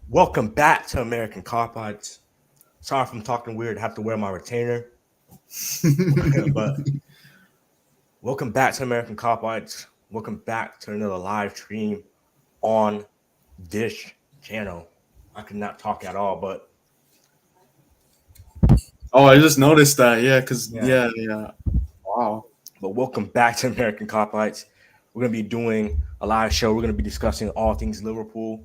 Welcome back to American Car Pods. Sorry if I'm talking weird. I have to wear my retainer. But welcome back to American Car Pods. Welcome back to another live stream on this channel. I could not talk at all, but Oh, I just noticed that. Yeah, because yeah. Wow. But welcome back to American Car Pods. We're gonna be doing a live show. We're gonna be discussing all things Liverpool.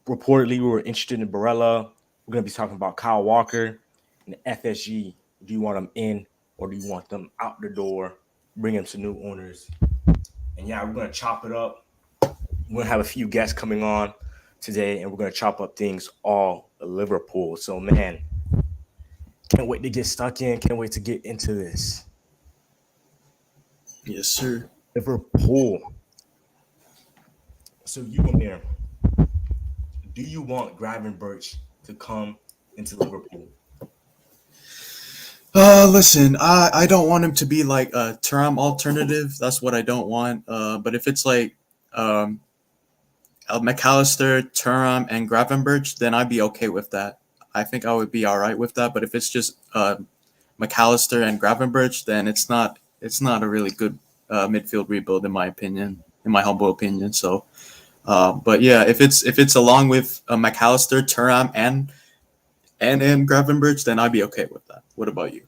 Reportedly, we were interested in Barella. We're gonna be talking about Kyle Walker and FSG. Do you want them in or do you want them out the door? Bring them to new owners. And yeah, we're gonna chop it up. We're gonna have a few guests coming on today, and we're gonna chop up things all Liverpool. So man, can't wait to get stuck in. Can't wait to get into this. Yes, sir. Liverpool. So you, Amir, do you want Gravenberch to come into Liverpool? Listen, I don't want him to be like a Thuram alternative. That's what I don't want. But if it's like McAllister, Thuram, and Gravenberch, then I'd be okay with that. I think I would be all right with that. But if it's just McAllister and Gravenberch, then it's not a really good midfield rebuild in my opinion, in my humble opinion. So, but yeah, if it's along with McAllister, Thuram, and Gravenberch, then I'd be okay with that. What about you?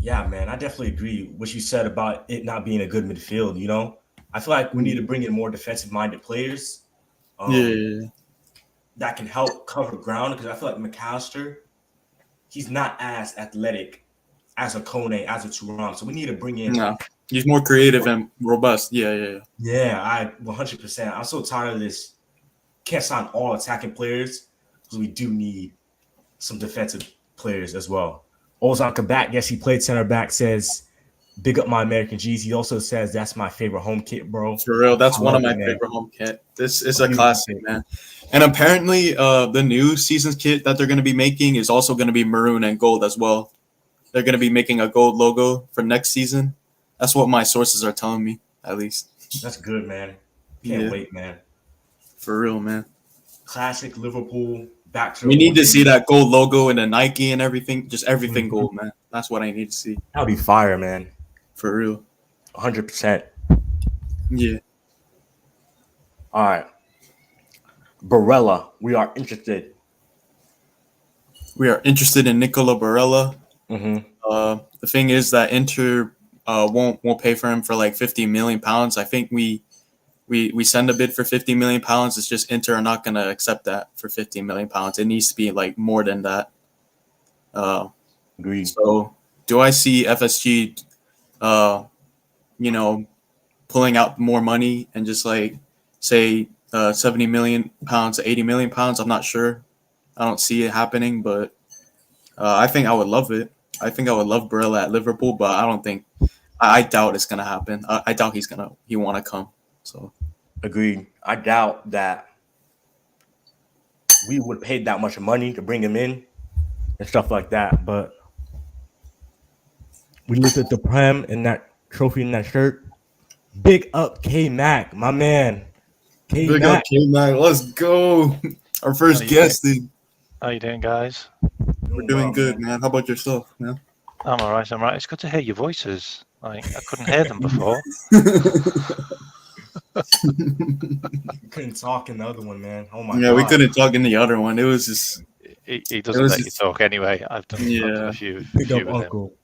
Yeah, man, I definitely agree what you said about it not being a good midfield. I feel like we need to bring in more defensive-minded players that can help cover ground because I feel like McAllister, he's not as athletic as a Kone, as a Thuram. So we need to bring in. No, he's more creative and robust. Yeah. Yeah, I 100%. I'm so tired of this. Can't sign all attacking players because we do need some defensive players as well. Ozan Kabak, yes, he played center back, says, big up my American G's. He also says, that's my favorite home kit, bro. For real, that's one of my favorite home kit. This is a classic, man. And apparently, the new season's kit that they're going to be making is also going to be maroon and gold as well. They're going to be making a gold logo for next season. That's what my sources are telling me, at least. That's good, man. Can't wait, man. For real, man. Classic Liverpool. Back to we need to see that gold logo and the Nike and everything. Just everything gold, man. That's what I need to see. That'll be fire, man. For real. 100%. Yeah. All right. Barella, we are interested. We are interested in Nicolo Barella. Mm-hmm. The thing is that Inter won't pay for him for like £50 million. I think we send a bid for £50 million. It's just Inter are not going to accept that for £50 million. It needs to be like more than that. Agreed. So do I see FSG, pulling out more money and just like say £70 million to £80 million? I'm not sure. I don't see it happening, but I think I would love it. I think I would love Barella at Liverpool, but I don't think I doubt it's gonna happen. I doubt he want to come. So agreed. I doubt that we would pay that much money to bring him in and stuff like that. But we looked at the Prem and that trophy in that shirt. Big up K-Mac, my man. Big up K-Mac. Let's go. Our first guest. How you doing, guys? We're doing good, man. How about yourself, man? I'm all right. It's good to hear your voices. I couldn't hear them before. We couldn't talk in the other one, man. Oh my god. Yeah, we couldn't talk in the other one. It was just he doesn't let you talk anyway. I've done a few Big up with Uncle.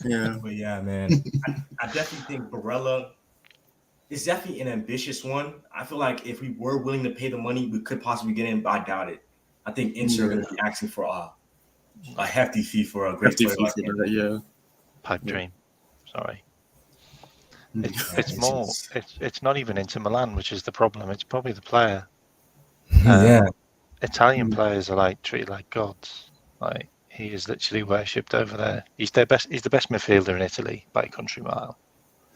Yeah. But yeah, man. I definitely think Barella is definitely an ambitious one. I feel like if we were willing to pay the money, we could possibly get in, but I doubt it. I think Inter are going to be asking for a hefty fee for a great player like him. Yeah. Pipe dream. Sorry. It's not even Inter Milan, which is the problem. It's probably the player. Italian players are like treated like gods. Like he is literally worshipped over there. He's the best midfielder in Italy by a country mile.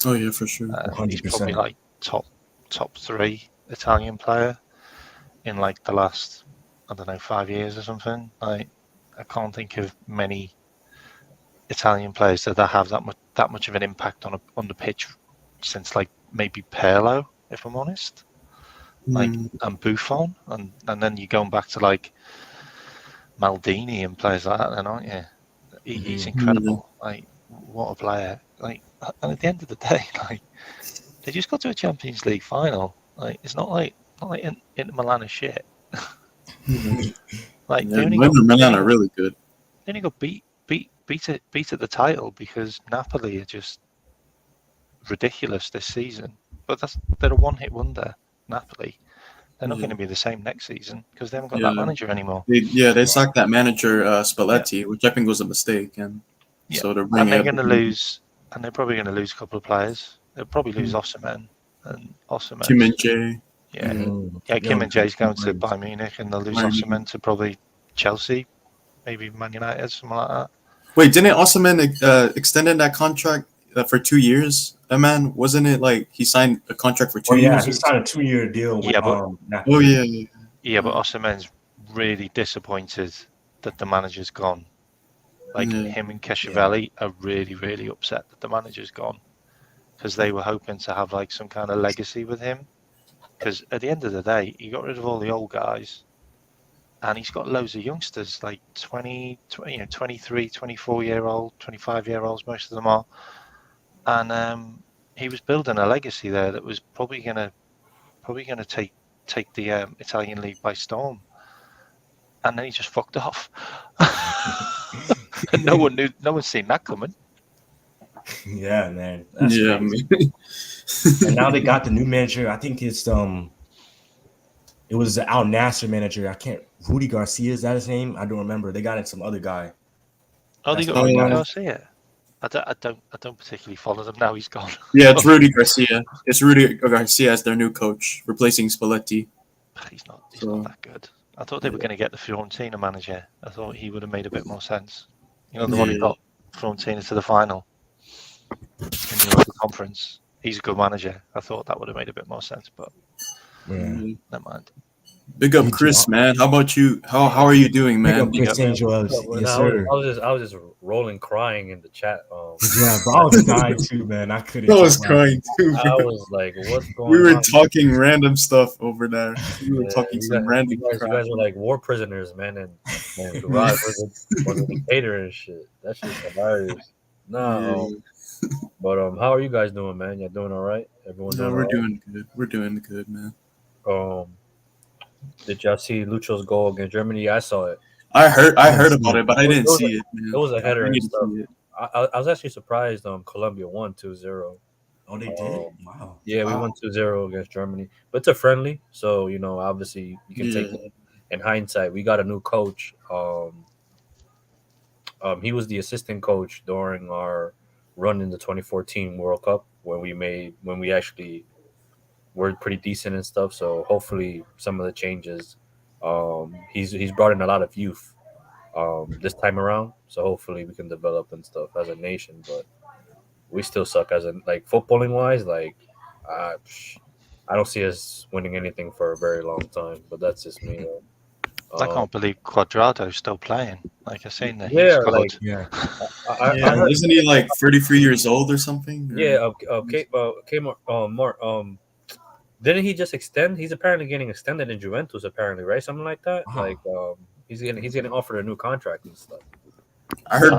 Oh yeah, for sure. He's probably like top 3 Italian player in like the last 5 years or something. Like I can't think of many Italian players that have that much of an impact on the pitch since like maybe Pirlo. if I'm honest. Like, and Buffon, and then you're going back to like Maldini and players like that, then, aren't you? He's incredible. Like, what a player! Like, and at the end of the day, like, they just got to a Champions League final. Like, it's not like Inter Milan is shit. Like, yeah, Inter Milan are really good. They only got beat at the title because Napoli are just ridiculous this season. But they're a one-hit wonder. Napoli. They're not going to be the same next season because they haven't got that manager anymore. They sacked that manager Spalletti, which I think was a mistake, and so they're bringing. And they're going to lose, and they're probably going to lose a couple of players. They'll probably lose Osimhen and Osimhen. Kim and Jae. Kim and Jae's going to Bayern Munich, and they'll lose Osimhen to probably Chelsea, maybe Man United, something like that. Wait, didn't Osimhen extend that contract for 2 years? Man, wasn't it like he signed a contract for 2 years? Yeah, he signed a 2-year deal. With, Napoli. But Osimhen's really disappointed that the manager's gone. Like, him and Keshavelli are really, really upset that the manager's gone because they were hoping to have like some kind of legacy with him. Because at the end of the day, he got rid of all the old guys, and he's got loads of youngsters, like 23, 24-year-old, 25-year-olds, most of them are. And he was building a legacy there that was probably gonna take the Italian league by storm. And then he just fucked off. And no one's seen that coming. Yeah, man. That's crazy. And now they got the new manager. I think it's it was the Al Nassr manager. Rudy Garcia, is that his name? I don't remember. They got in some other guy. Oh, they got Rudy Garcia. I don't particularly follow them now. He's gone. Yeah, it's Rudy Garcia. It's Rudy Garcia as their new coach, replacing Spalletti. He's not that good. I thought they were going to get the Fiorentina manager. I thought he would have made a bit more sense. You know, the one who got Fiorentina to the final in the Europa Conference. He's a good manager. I thought that would have made a bit more sense, but never mind. Big up, Chris, man. How about you? How are you doing, man? Big up, Chris Angel. Yes, sir. I was just rolling, crying in the chat. Yeah, bro, I was dying too, man. I couldn't. I was crying too. Bro. I was like, "What's going on?" We were talking random stuff over there. We were talking some random. You guys were like war prisoners, man, and Garage was a dictator and shit. That shit's hilarious. No, but how are you guys doing, man? You're doing all right? Everyone's doing we're doing good. We're doing good, man. Did y'all see Lucho's goal against Germany? Yeah, I saw it. I heard about it, but I didn't see it. Man. It was a header and stuff. I was actually surprised. Colombia won 2-0. Oh, they did? Wow. Yeah, we won 2-0 against Germany, but it's a friendly, so obviously you can take it. In hindsight, we got a new coach. He was the assistant coach during our run in the 2014 World Cup when we actually were pretty decent and stuff. So hopefully some of the changes, he's brought in a lot of youth this time around. So hopefully we can develop and stuff as a nation. But we still suck as footballing wise. I don't see us winning anything for a very long time. But that's just me. I can't believe Cuadrado's still playing. Like I seen that. Isn't he like 33 years old or something? Or? Yeah. Didn't he just extend? He's apparently getting extended in Juventus, apparently, right? Something like that. He's getting offered a new contract and stuff. I heard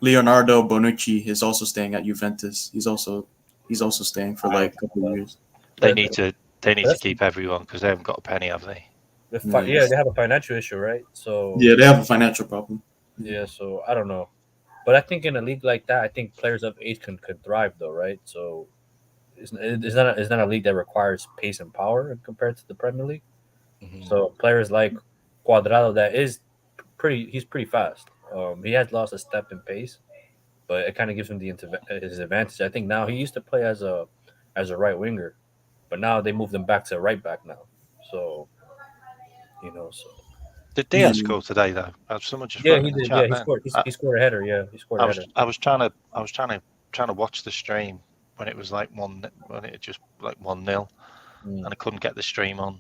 Leonardo Bonucci is also staying at Juventus. He's also staying for like a couple of years. They need to keep everyone because they haven't got a penny, have they? They have a financial issue, right? So yeah, they have a financial problem. Yeah, so I don't know, but I think in a league like that, I think players of age can thrive, though, right? So it's not a league that requires pace and power compared to the Premier League. Mm-hmm. So players like Cuadrado, he's pretty fast. He has lost a step in pace, but it kind of gives him his advantage. I think now he used to play as a right winger, but now they moved him back to right back now. So. Did Diaz score today though? Someone just he did. Yeah, he scored a header. Yeah, he scored a header. I was trying to watch the stream when it was like when it just like 1-0, and I couldn't get the stream on.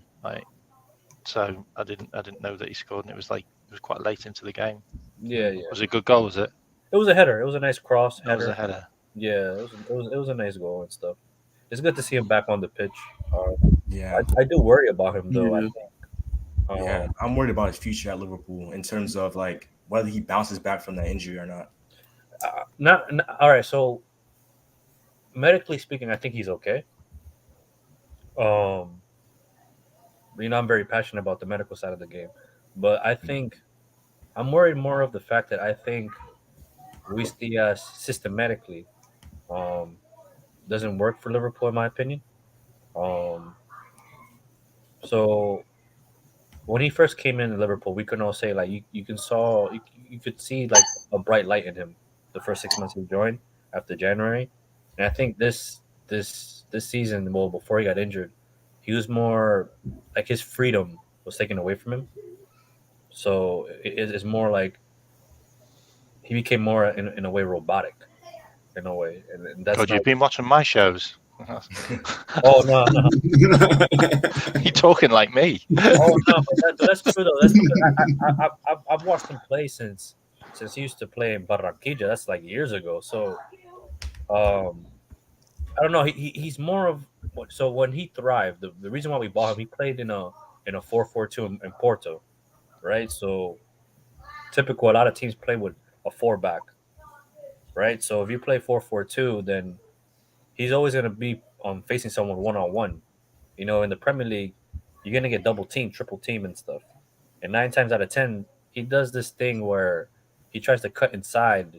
So I didn't know that he scored, and it was quite late into the game. Yeah. Was it a good goal? Was it? It was a header. It was a nice cross header. It was a header. Yeah, it was a nice goal and stuff. it's good to see him back on the pitch. Yeah, I do worry about him though. I Yeah. think. yeah. I'm worried about his future at Liverpool in terms of like whether he bounces back from that injury or not. All right. So medically speaking, I think he's okay. Um, I'm very passionate about the medical side of the game, but I think I'm worried more of the fact that I think Luis Diaz systematically um, doesn't work for Liverpool, in my opinion. Um, so when he first came in Liverpool, we can all say like you could see like a bright light in him the first 6 months he joined after January, and I think this season, well, before he got injured, he was more like his freedom was taken away from him. So it's more like he became more in a way robotic in a way, and that's God, not. you've been watching my shows. Oh no, no. You're talking like me. Oh no, but that's true though. That's because I've watched him play since he used to play in Barranquilla. That's like years ago. So um, I don't know. He's more of so when he thrived. The reason why we bought him, he played in a 4-4-2 in Porto, right? So typical. A lot of teams play with a four back, right? So if you play 4-4-2, then he's always going to be facing someone one on one. In the Premier League, you're going to get double team, triple team, and stuff. And 9 times out of 10, he does this thing where he tries to cut inside,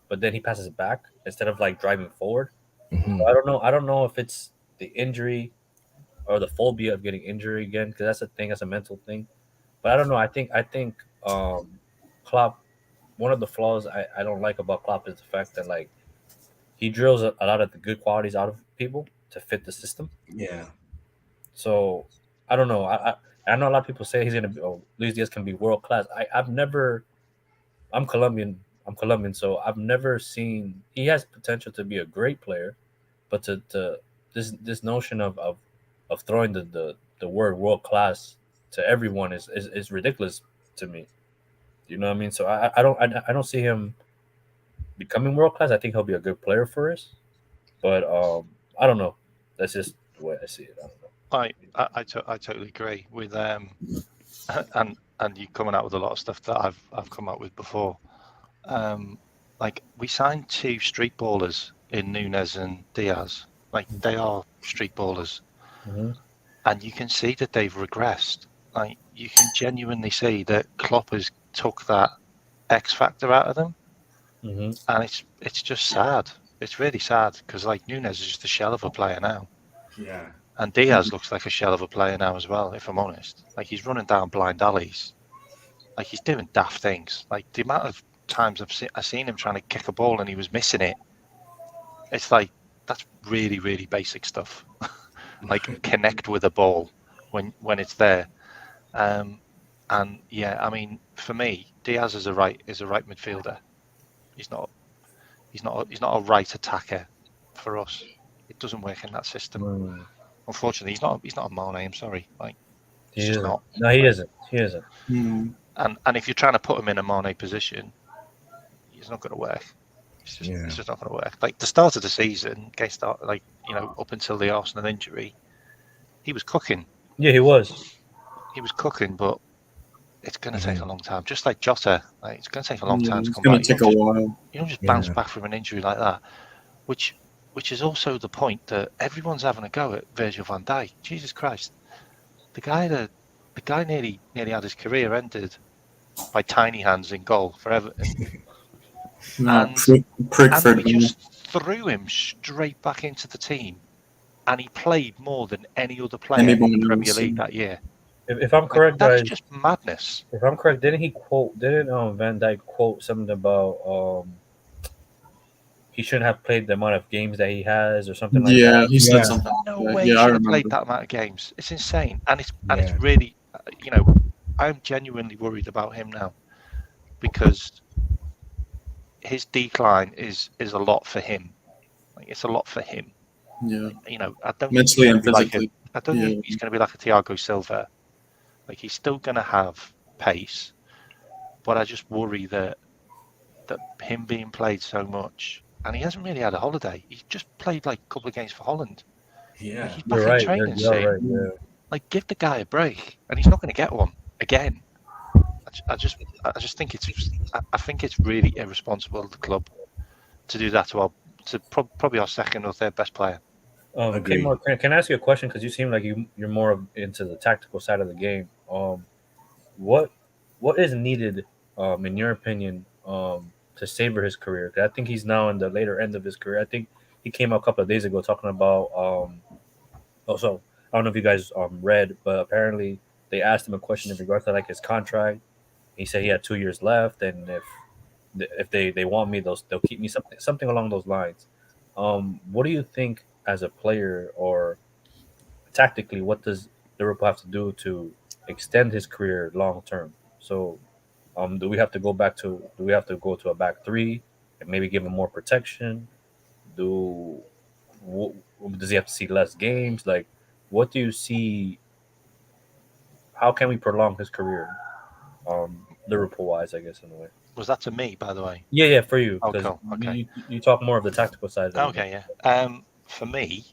but then he passes back instead of like driving forward. So Mhm. I don't know. I don't know if it's the injury or the phobia of getting injury again, because that's a thing. That's a mental thing. But I don't know. I think Klopp. One of the flaws I don't like about Klopp is the fact that like he drills a lot of the good qualities out of people to fit the system. Yeah, So I don't know. I know a lot of people say he's gonna be. Oh, Luis Diaz can be world class. I've never. I'm Colombian. I'm Colombian, so I've never seen. He has potential to be a great player, but to this notion of throwing the word world class to everyone is ridiculous to me. You know what I mean? So I don't see him becoming world class. I think he'll be a good player for us, but I don't know. That's just the way I see it. I don't know. I totally agree with and you coming out with a lot of stuff that I've come up with before. Like we signed two street ballers in Nunes and Diaz. Like they are street ballers, Mhm. and you can see that they've regressed. Like you can genuinely see that Klopp has took that X factor out of them, Mm-hmm. and it's just sad. It's really sad because like Nunes is just a shell of a player now, yeah, and Diaz looks like a shell of a player now as well. If I'm honest, like he's running down blind alleys, like he's doing daft things. Like the amount of times I've seen him trying to kick a ball and he was missing it. It's like that's really really basic stuff. Like connect with a ball when it's there. And yeah, I mean, for me, Diaz is a right midfielder. He's not a right attacker for us. It doesn't work in that system. Mm. Unfortunately, he's not a Mane. I'm sorry, like He he's just isn't. not. No, he Like, isn't. He isn't. Mm. and if you're trying to put him in a Mane position, it's not going to work. yeah. It's just not going to work. Like the start of the season, like up until the Arsenal injury, he was cooking. Yeah, he was. He was cooking, but it's going to take Mhm. a long time. Just like Jota, like, it's going to take a long Yeah, time to it's come gonna back. take a while. You don't just bounce Yeah. back from an injury like that. Which is also the point that everyone's having a go at Virgil van Dijk. Jesus Christ, the guy nearly had his career ended by tiny hands in goal for Everton, No, and Prickford. we just threw him straight back into the team, and he played more than any other player in Anyone the Premier else, League yeah. that year. If I'm Like, correct, that is guys. just madness. If I'm correct, didn't Van Dyke quote something about he shouldn't have played the amount of games that he has or something like Yeah, that? he said Yeah. something. No Like, way yeah, he I should have played remember. that amount of games. It's insane, and it's Yeah. really, I'm genuinely worried about him now because his decline is a lot for him. Like it's a lot for him. Yeah, I don't mentally and think he's physically. I don't Yeah. think he's going to be like a Thiago Silva. Like he's still going to have pace, but I just worry that him being played so much, and he hasn't really had a holiday. He just played like a couple of games for Holland. Yeah. Like, he's You're back in right. training You're soon. right. Yeah. Like, give the guy a break, and he's not going to get one again. I just think I think it's really irresponsible of the club to do that to probably our second or third best player. Agreed. Kmart, can I ask you a question? Because you seem like you're more into the tactical side of the game. What what is needed, in your opinion, to savor his career? 'Cause I think he's now in the later end of his career. I think he came out a couple of days ago talking about. Also, I don't know if you guys read, but apparently they asked him a question in regards to like his contract. He said he had 2 years left, and if they want me, they'll keep me, something along those lines. What do you think as a player or tactically? What does Liverpool have to do to extend his career long term? So, do we have to go back to? Do we have to go to a back three and maybe give him more protection? Do wh- does he have to see less games? Like, what do you see? How can we prolong his career, Liverpool wise? I guess in a way. Was that to me, by the way? Yeah, for you, Oh, because cool. Okay. you talk more of the tactical side of the game. Okay, yeah. For me,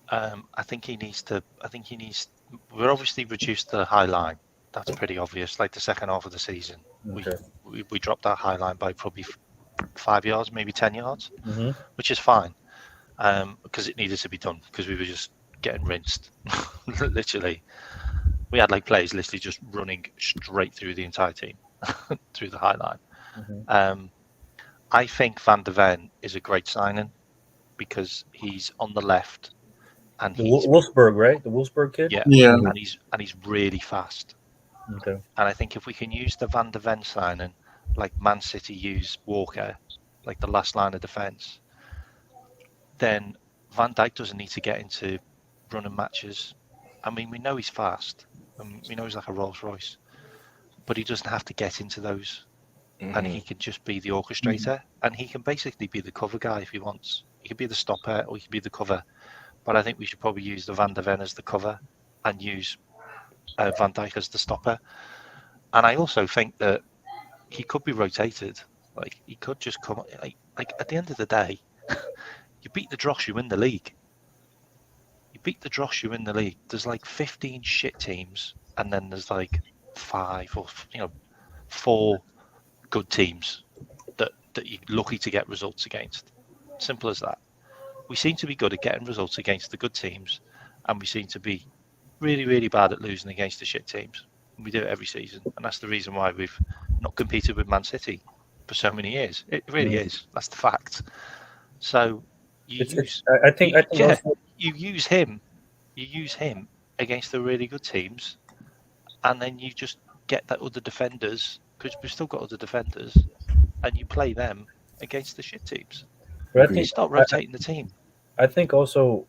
I think he needs to. I think he needs. We're obviously reduced the high line. That's pretty obvious. Like the second half of the season, Okay. we dropped our high line by probably 5 yards, maybe 10 yards, Mm-hmm. which is fine. Because it needed to be done because we were just getting rinsed. Literally, we had like players literally just running straight through the entire team through the high line. Mm-hmm. I think Van der Ven is a great signing because he's on the left and The he's Wolfsburg, right? The Wolfsburg kid. yeah, Yeah. and he's really fast. Okay. And I think if we can use the Van der Ven signing like Man City used Walker, like the last line of defence, then Van Dijk doesn't need to get into running matches. I mean, we know he's fast, and we know he's like a Rolls Royce, but he doesn't have to get into those, and he can just be the orchestrator, and he can basically be the cover guy if he wants. He could be the stopper, or he could be the cover. But I think we should probably use the Van der Ven as the cover, and use Van Dijk as the stopper. And I also think that he could be rotated. Like he could just come. Like at the end of the day, you beat the Dross, you win the league. You beat the Dross, you win the league. There's like 15 shit teams, and then there's like 5 or 4 good teams that you're lucky to get results against. Simple as that. We seem to be good at getting results against the good teams, and we seem to be really, really bad at losing against the shit teams. We do it every season, and that's the reason why we've not competed with Man City for so many years. It really is. That's the fact. So I think also, you use him against the really good teams, and then you just get that other defenders, because we've still got other defenders, and you play them against the shit teams. but You start rotating the team. I think also,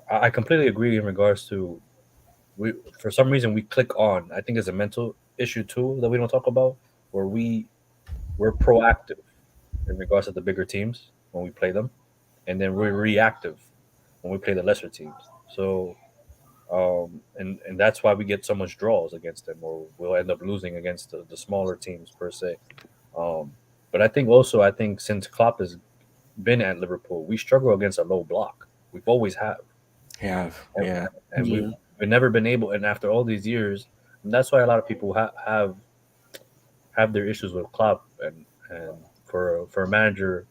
I completely agree in regards to we. For some reason, we click on. I think it's a mental issue too that we don't talk about, where we're proactive in regards to the bigger teams when we play them, and then we're reactive when we play the lesser teams. So, and that's why we get so much draws against them, or we'll end up losing against the smaller teams per se. But I think also, I think since Klopp has been at Liverpool, we struggle against a low block. We've always have, Yeah. and Yeah. we've never been able. And after all these years, and that's why a lot of people have their issues with Klopp, and for a manager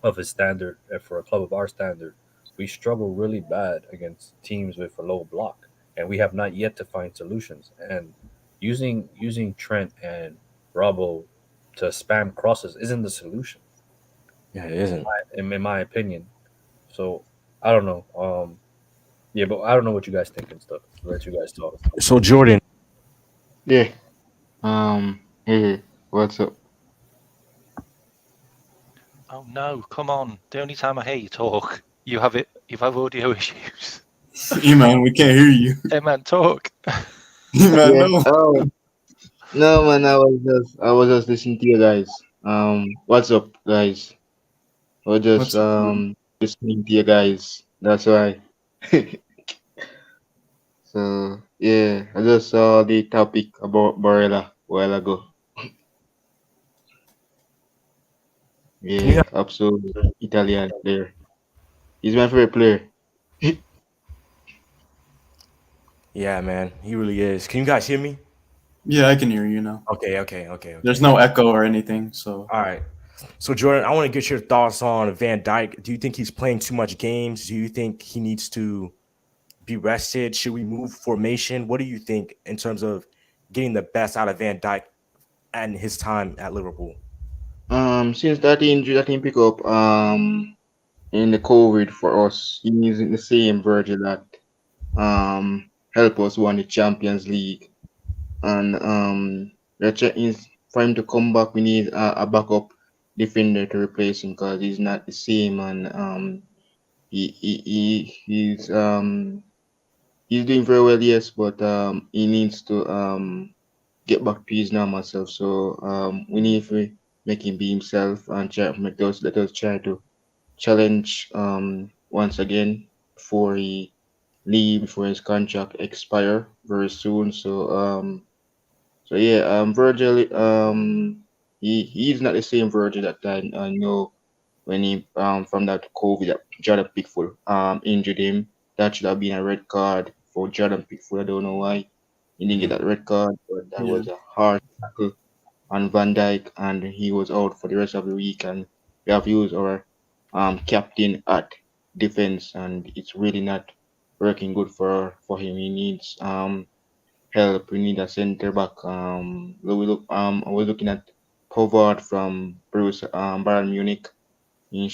of his standard, and for a club of our standard, we struggle really bad against teams with a low block, and we have not yet to find solutions. And using Trent and Robbo to spam crosses isn't the solution, Yeah, it isn't. in my opinion. So I don't know. Yeah, but I don't know what you guys think and stuff. I'll let you guys talk. So Jordan, Yeah. Hey, what's up? Oh no, come on. The only time I hear you talk, you have audio issues. Yeah, man, we can't hear you. Hey man, talk. Man, Yeah. no. Oh, no, man. I was just listening to you guys. What's up, guys? I was just What's up, man? listening to you guys. That's why. So yeah, I just saw the topic about Barella a while ago. can you Yeah, absolute Italian player. He's my favorite player. Yeah, man, he really is. Can you guys hear me? Yeah, I can hear you now. Okay. There's no echo or anything, so All right. So Jordan, I want to get your thoughts on Van Dyke. Do you think he's playing too much games? Do you think he needs to be rested? Should we move formation? What do you think in terms of getting the best out of Van Dyke and his time at Liverpool? Since that injury that he pick up in the COVID for us, he using the same Virgil that help us won the Champions League. And is for him to come back, we need a backup defender to replace him because he's not the same. And he's doing very well, yes, but he needs to get back to his normal self. So we need to make him be himself and try let us try to challenge once again before he leave before his contract expire very soon. So yeah, Virgil, he's not the same Virgil that I know when he from that COVID that Jordan Pickford injured him. That should have been a red card for Jordan Pickford. I don't know why he didn't get Mhm. that red card, but that yeah. was a hard tackle on Van Dijk, and he was out for the rest of the week. And we have used our captain at defense, and it's really not working good for him. He needs help. We need a center back. I was looking at Pavard from Bruce Bayern Munich. He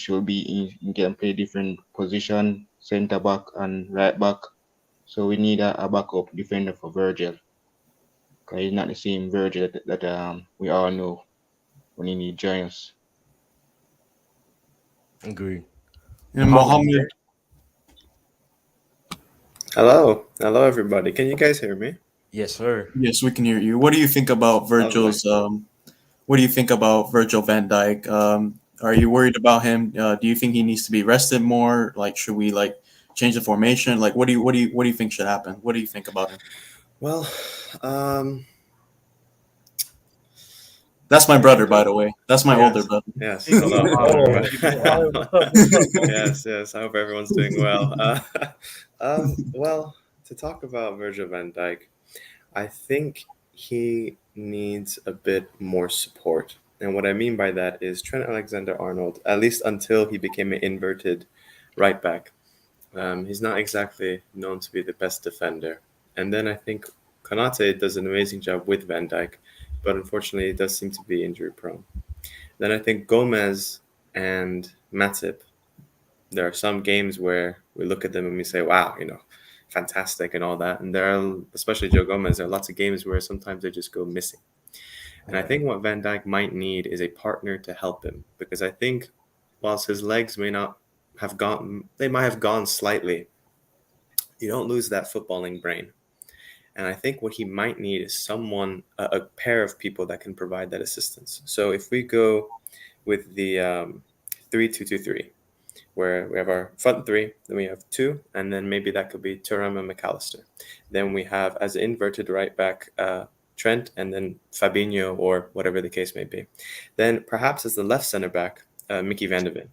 can play different position, center back and right back. So we need a backup defender for Virgil. Cause he's not the same Virgil that we all know when he need join us. Agree. And Mohammed, you Mohammed, there? Hello, everybody. Can you guys hear me? Yes, sir. yes, we can hear you. What do you think about Lovely. Virgil's? What do you think about Virgil van Dijk? Are you worried about him? Do you think he needs to be rested more? Like, should we like change the formation? Like, what do you think should happen? What do you think about him? Well, um, That's my very brother, by the interesting. way. That's my older Yes, brother. yes. Hey, Hello, Mohammed. hello, Oh, everybody. Yes. I hope everyone's doing well. Well, to talk about Virgil van Dijk, I think he needs a bit more support. And what I mean by that is Trent Alexander-Arnold, at least until he became an inverted right back. He's not exactly known to be the best defender. And then I think Konate does an amazing job with Van Dijk, but unfortunately, it does seem to be injury prone. Then I think Gomez and Matip, there are some games where we look at them and we say, wow, fantastic and all that. And there are, especially Joe Gomez, there are lots of games where sometimes they just go missing. And I think what Van Dijk might need is a partner to help him because I think whilst his legs may not have gone, they might have gone slightly, you don't lose that footballing brain. And I think what he might need is someone, a pair of people that can provide that assistance. So if we go with the 3-2-2-3, where we have our front three, then we have two, and then maybe that could be Thuram and McAllister. Then we have as an inverted right back Trent, and then Fabinho or whatever the case may be. Then perhaps as the left center back, Mickey Van de Ven,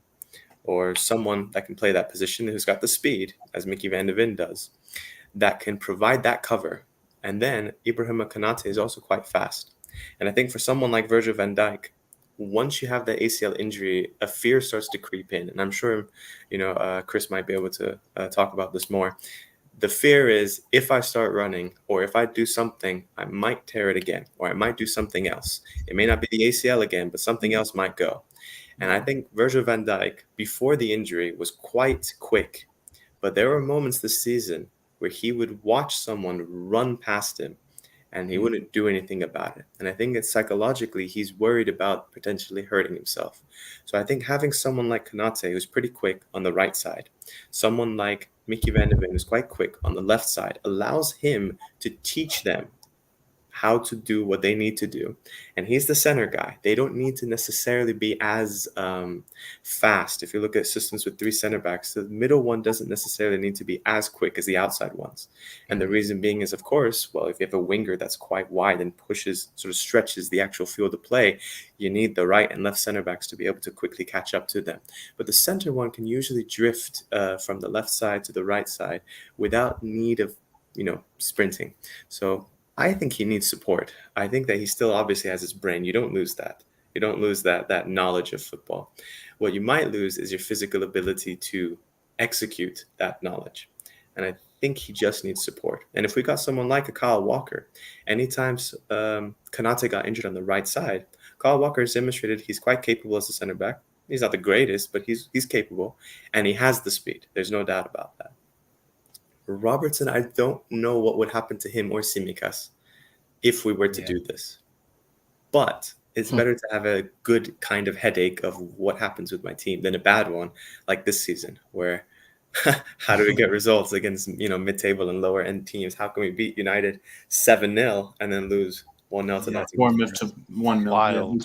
or someone that can play that position who's got the speed, as Mickey Van de Ven does, that can provide that cover. And then Ibrahima Konate is also quite fast. And I think for someone like Virgil van Dijk, once you have that ACL injury, a fear starts to creep in. And I'm sure, Chris might be able to talk about this more. The fear is if I start running or if I do something, I might tear it again or I might do something else. It may not be the ACL again, but something else might go. And I think Virgil van Dijk, before the injury, was quite quick. But there were moments this season where he would watch someone run past him and he wouldn't do anything about it. And I think it's psychologically, he's worried about potentially hurting himself. So I think having someone like Konate, who's pretty quick on the right side, someone like Mickey Van de Ven, who's quite quick on the left side, allows him to teach them how to do what they need to do. And he's the center guy. They don't need to necessarily be as fast. If you look at systems with three center backs, the middle one doesn't necessarily need to be as quick as the outside ones. And the reason being is, of course, well, if you have a winger that's quite wide and sort of stretches the actual field of play, you need the right and left center backs to be able to quickly catch up to them. But the center one can usually drift from the left side to the right side without need of sprinting. So I think he needs support. I think that he still obviously has his brain. You don't lose that. You don't lose that knowledge of football. What you might lose is your physical ability to execute that knowledge. And I think he just needs support. And if we got someone like a Kyle Walker, anytime Kanate got injured on the right side, Kyle Walker has demonstrated he's quite capable as a center back. He's not the greatest, but he's capable, and he has the speed. There's no doubt about that. Robertson, I don't know what would happen to him or Simikas if we were to do this. But it's better to have a good kind of headache of what happens with my team than a bad one like this season, where how do we get results against mid-table and lower end teams? How can we beat United 7-0 and then lose 1-0 to Nottingham? Bournemouth to 1-0. Wild.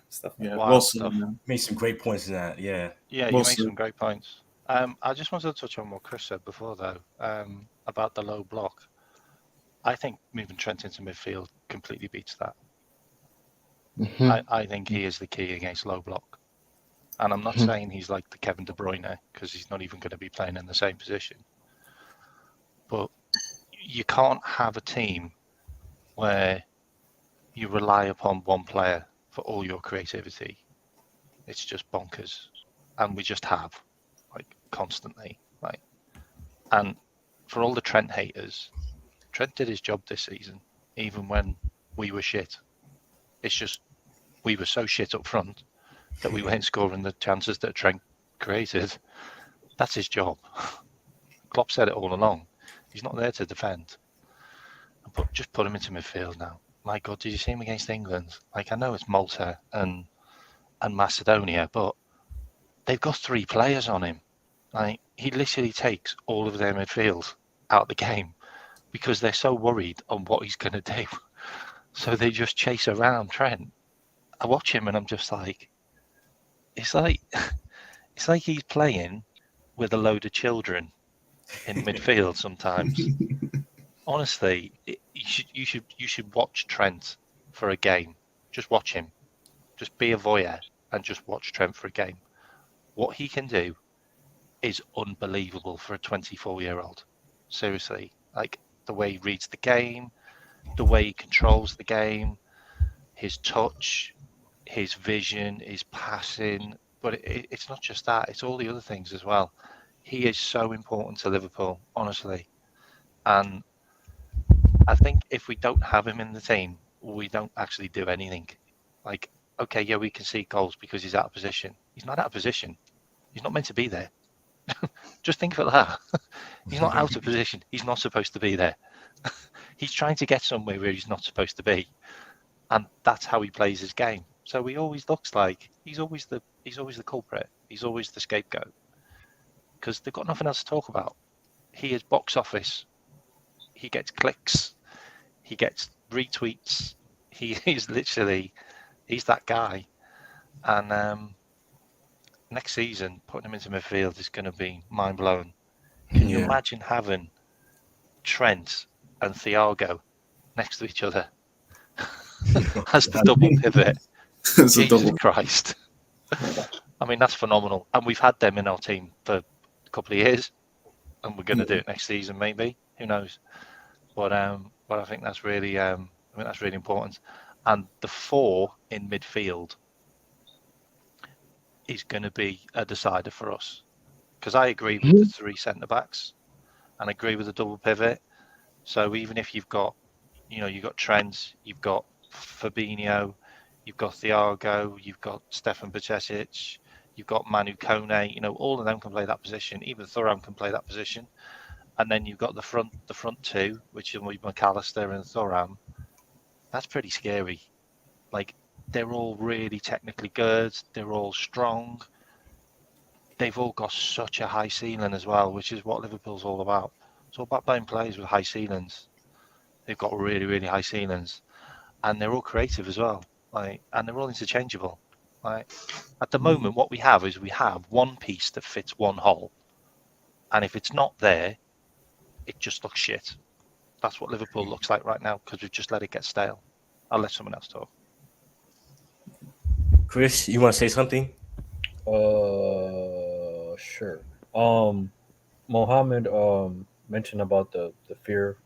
Stuff like Yeah, that. Wild stuff. Made some great points in that. Yeah. Yeah, you Well made said. some great points. I just wanted to touch on what Chris said before, though, about the low block. I think moving Trent into midfield completely beats that. I think he is the key against low block. And I'm not saying he's like the Kevin De Bruyne, because he's not even going to be playing in the same position. But you can't have a team where you rely upon one player for all your creativity. It's just bonkers. And we just have, constantly. And for all the Trent haters, Trent did his job this season, even when we were shit. It's just we were so shit up front that we weren't scoring the chances that Trent created. That's his job. Klopp said it all along. He's not there to defend. Just put him into midfield now. My God, did you see him against England? I know it's Malta and Macedonia, but they've got 3 players on him. He literally takes all of their midfield out of the game because they're so worried on what he's going to do. So they just chase around Trent. I watch him and I'm just like, it's like he's playing with a load of children in midfield sometimes. Honestly, you should watch Trent for a game. Just watch him. Just be a voyeur and just watch Trent for a game. What he can do is unbelievable for a 24-year-old. Seriously, the way he reads the game, the way he controls the game, his touch, his vision, his passing. But it's not just that, it's all the other things as well. He is so important to Liverpool, honestly. And I think if we don't have him in the team, we don't actually do anything. Okay, yeah, we can see goals because he's out of position. He's not out of position. He's not meant to be there. Just think of that. He's not out of position. He's not supposed to be there. He's trying to get somewhere where he's not supposed to be, and that's how he plays his game. So he always looks like he's always the culprit. He's always the scapegoat because they've got nothing else to talk about. He is box office. He gets clicks. He gets retweets. He is literally, he's that guy. And next season, putting him into midfield is going to be mind blowing. Can you imagine having Trent and Thiago next to each other as the double pivot? Jesus Christ. I mean, that's phenomenal. And we've had them in our team for a couple of years, and we're going to do it next season, maybe. Who knows? But I think that's really, that's really important. And the 4 in midfield is going to be a decider for us, because I agree with the 3 centre backs, and I agree with the double pivot. So even if you've got, you've got Trent, you've got Fabinho, you've got Thiago, you've got Stefan Bajcetic, you've got Manu Kone, all of them can play that position. Even Thuram can play that position. And then you've got the front 2, which is McAllister and Thuram. That's pretty scary. They're all really technically good. They're all strong. They've all got such a high ceiling as well, which is what Liverpool's all about. It's all about playing players with high ceilings. They've got really, really high ceilings. And they're all creative as well. And they're all interchangeable. At the moment, what we have is we have one piece that fits one hole. And if it's not there, it just looks shit. That's what Liverpool looks like right now because we've just let it get stale. I'll let someone else talk. Chris, you want to say something? Sure. Mohammed mentioned about the fear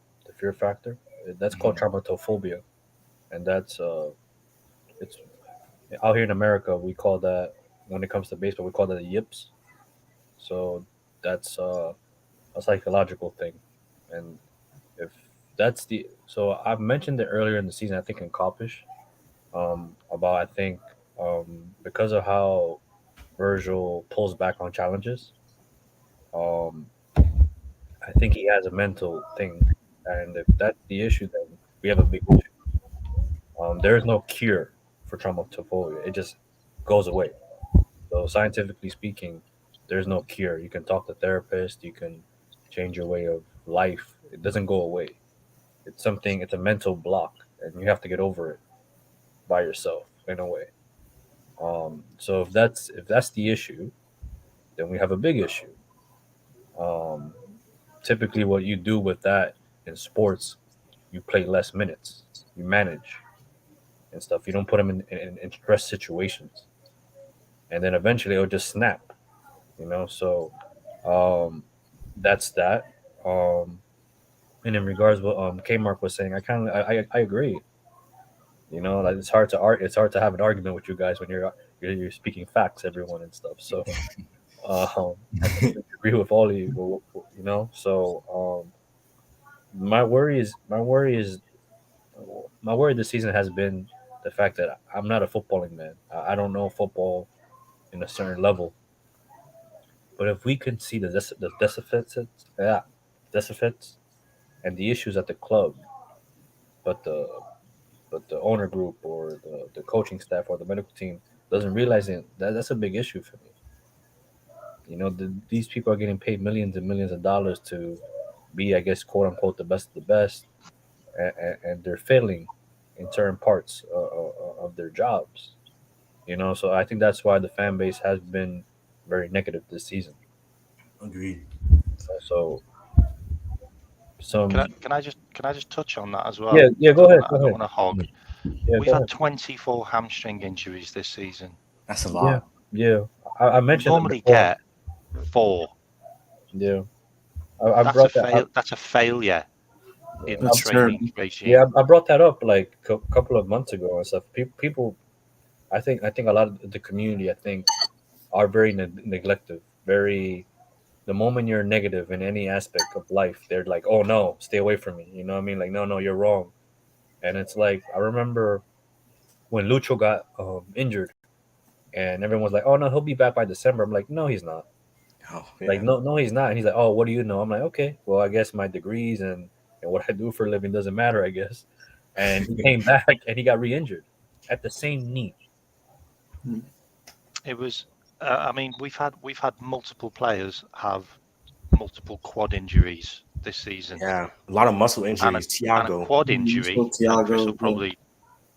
fear factor. That's called traumatophobia, and that's it's out here in America. We call that when it comes to baseball, we call that the yips. So that's a psychological thing, and if that's the so I've mentioned it earlier in the season. I think in Coppish, about I think because of how Virgil pulls back on challenges. Um, I think he has a mental thing, and if that's the issue, then we have a big issue. There is no cure for traumatophobia; it just goes away. So scientifically speaking, there's no cure. You can talk to therapist, you can change your way of life. It doesn't go away. It's something. It's a mental block, and you have to get over it by yourself in a way. So if that's the issue, then we have a big issue. Um, Typically, what you do with that in sports, you play less minutes, you manage and stuff. You don't put them in stress situations, and then eventually it'll just snap. So um, that's that. Um, and in regards to what K Mark was saying, I agree. Like it's hard to have an argument with you guys when you're speaking facts, everyone and stuff. So I completely agree with all of you. So my worry this season has been the fact that I'm not a footballing man. I don't know football in a certain level. But if we can see the deficits and the issues at the club, but the owner group or the coaching staff or the medical team doesn't realize it, that's a big issue for me. These people are getting paid millions and millions of dollars to be, I guess, quote unquote, the best of the best, and they're failing in certain parts of their jobs. So I think that's why the fan base has been very negative this season. Agreed. So Can I some can I just touch on that as well? yeah, I go don't ahead, wanna, go I don't ahead. want to hog. Yeah, We've go had ahead. 24 hamstring injuries this season. That's a Yeah, lot. yeah. I We mentioned it normally before. get 4. Yeah, I That's a brought that. fail. That's a failure in the That's training terrible. Yeah, regime. I brought that up like a couple of months ago and stuff. People, I think a lot of the community, I think, are very neglective. Very, the moment you're negative in any aspect of life, they're like, "Oh no, stay away from me." You know what I mean? Like, no, no, you're wrong. And it's like I remember when Lucho got injured, and everyone was like, "Oh no, he'll be back by December." I'm like, "No, he's not." Oh Like, yeah. no, no, he's not. And he's like, "Oh, what do you know?" I'm like, "Okay, well, I guess my degrees and what I do for a living doesn't matter, I guess." And he came back and he got re-injured at the same knee. It was. I mean, we've had multiple players have multiple quad injuries this season, Yeah. A lot of muscle and a injuries. and a Tiago. quad So injury. And Chris will Thiago, yeah.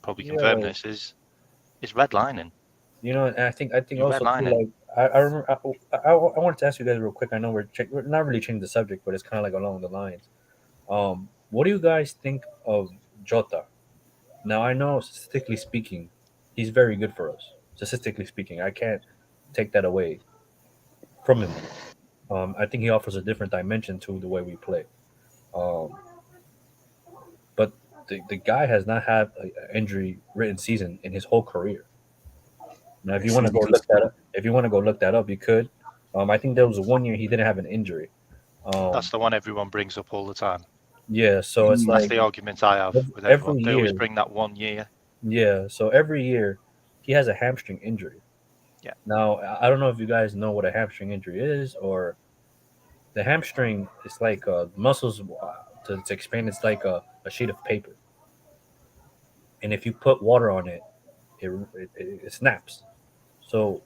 probably confirm Yeah, this is redlining. and I think You're also too, redlining. like I remember I wanted to ask you guys real quick. I know we're not really changing the subject, but it's kind of like along the lines. What do you guys think of Jota? Now I know statistically speaking, he's very good for us. Statistically speaking, I can't take that away from him. I think he offers a different dimension to the way we play. Um, but the guy has not had an injury ridden season in his whole career. Now, if you It's want to go look that inconsistent. up, you could. I think there was 1 year he didn't have an injury. That's Um, the one everyone brings up all the time. yeah, so it's That's like the argument I have with everyone. every They always year, bring that 1 year. yeah, so every year he has a hamstring injury. Yeah. Now, I don't know if you guys know what a hamstring injury is, or the hamstring is like muscles to expand. It's like a sheet of paper, and if you put water on it, it snaps. So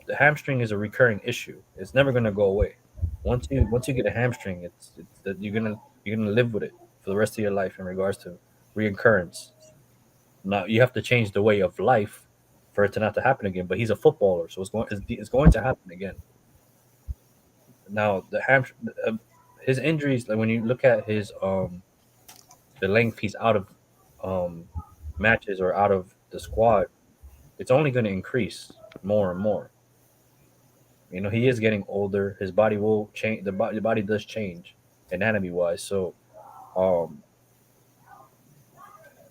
the hamstring is a recurring issue. It's never going to go away. Once you get a hamstring, it's that you're gonna live with it for the rest of your life in regards to reoccurrence. Now you have to change the way of life for it to not to happen again. But he's a footballer, so it's going to happen again. Now his injuries, like when you look at his the length he's out of um matches or out of the squad, it's only going to increase more and more. He is getting older. His body will change. The body does change anatomy wise. So, um,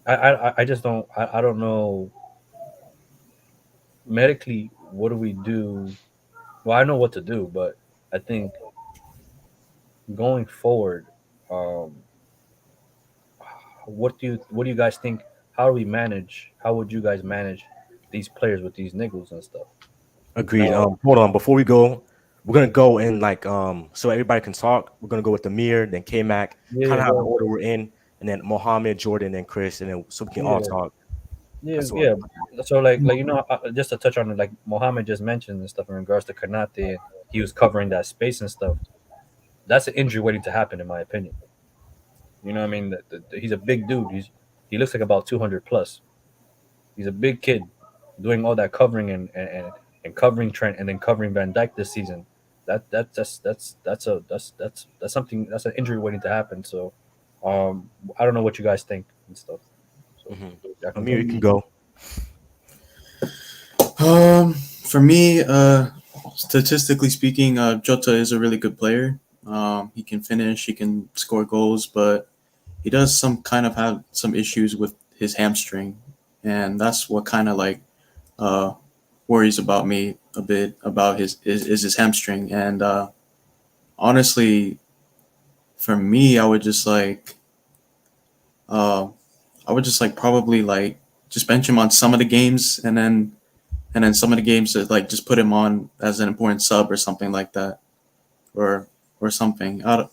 I just don't I don't know medically what do we do. Well, I know what to do, but I think going forward, um, what do you guys think? How do we manage? How would you guys manage these players with these niggles and stuff? Agreed. Hold on. Before we go, we're gonna go in like so everybody can talk. We're gonna go with Amir, then K Mac, Yeah, kind of have the go. order we're in, and then Mohammed, Jordan, and Chris, and then so we can all Yeah, talk. yeah, That's what. yeah. So just to touch on it, like Mohammed just mentioned and stuff in regards to Kanate, and he was covering that space and stuff. That's an injury waiting to happen, in my opinion. You know what I mean? He's a big dude. He looks like about 200 plus. He's a big kid doing all that covering and covering Trent and then covering Van Dyke this season. That's something that's an injury waiting to happen. So I don't know what you guys think and stuff. So I can Amir, go. you can go. For me, statistically speaking, Jota is a really good player. He can finish, he can score goals, but he does some kind of have some issues with his hamstring, and that's what kind of like uh, worries about me a bit about his hamstring. And honestly, for me, uh, I would just like probably like just bench him on some of the games, and then some of the games that like just put him on as an important sub or something like that, or or something. I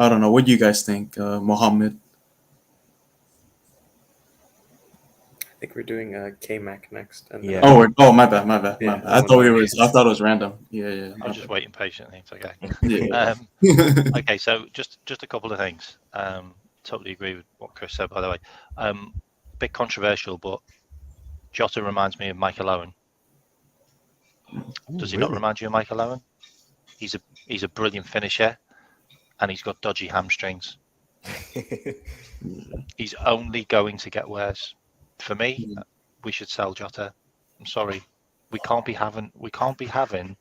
don't know. What do you guys think, Mohammed? I think we're doing K Mac next, and Yeah. Oh, my bad, my bad, my Yeah, bad. I no, thought no we worries. was. I thought it was random. Yeah, yeah. I my was just bad. waiting patiently. It's okay. Yeah. Okay, so just a couple of things. Totally agree with what Chris said, by the way. Bit controversial, but Jota reminds me of Michael Owen. Ooh, Does he not remind you of Michael Owen? He's a brilliant finisher, and he's got dodgy hamstrings. He's only going to get worse. For me, we should sell Jota. I'm sorry, we can't be having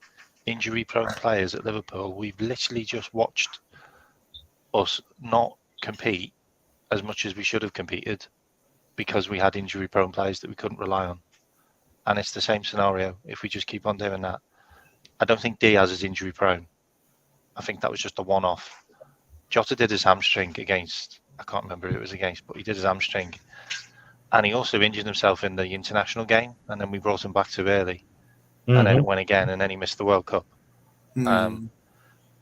injury-prone players at Liverpool. We've literally just watched us not compete as much as we should have competed because we had injury-prone players that we couldn't rely on. And it's the same scenario if we just keep on doing that. I don't think Diaz is injury-prone. I think that was just a one-off. Jota did his hamstring against, I can't remember who it was against, but he did his hamstring. And he also injured himself in the international game, and then we brought him back too early. And then it went again, and then he missed the World Cup. And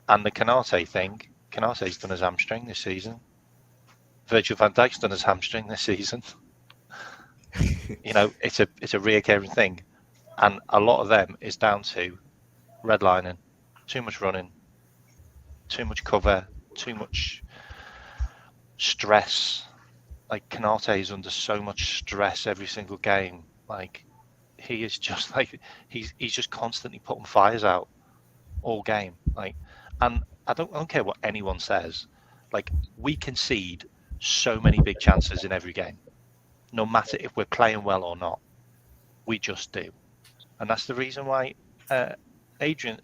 the Kanate thing, Kanate's done his hamstring this season. Virgil van Dijk's done his hamstring this season. You know, it's a reoccurring thing. And a lot of them is down to redlining, too much running, too much cover, too much stress. Like Kanate is under so much stress every single game. Like he is just like he's just constantly putting fires out all game. Like, and I don't care what anyone says. Like we concede so many big chances in every game, no matter if we're playing well or not. We just do, and that's the reason why Adrian.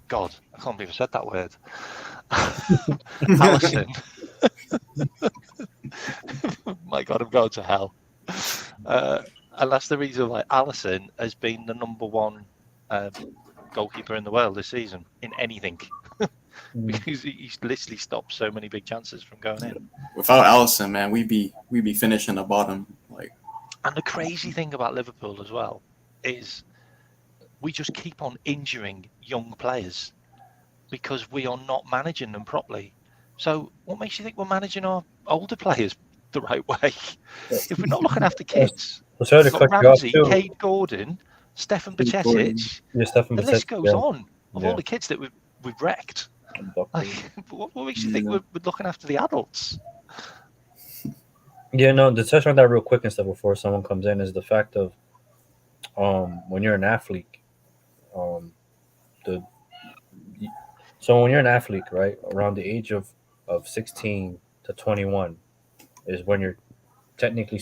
God, I can't believe I said that word. Allison. My God, I'm going to hell. And that's the reason why Allison has been the number one goalkeeper in the world this season in anything. Because he's literally stopped so many big chances from going in. Without Allison, man, we'd be finishing the bottom. Like, and the crazy thing about Liverpool as well is we just keep on injuring young players because we are not managing them properly. So what makes you think we're managing our older players the right way? If we're not looking after kids, sorry to we've cut got you off Ramsey, too. Kate Gordon, Stefan Bajcetic, the list goes on of all the kids that we've wrecked. Like, what makes you think we're looking after the adults? Yeah, no, to touch on that real quick and stuff before someone comes in is the fact of when you're an athlete, the so when you're an athlete, right, around the age of 16 to 21 is when you're technically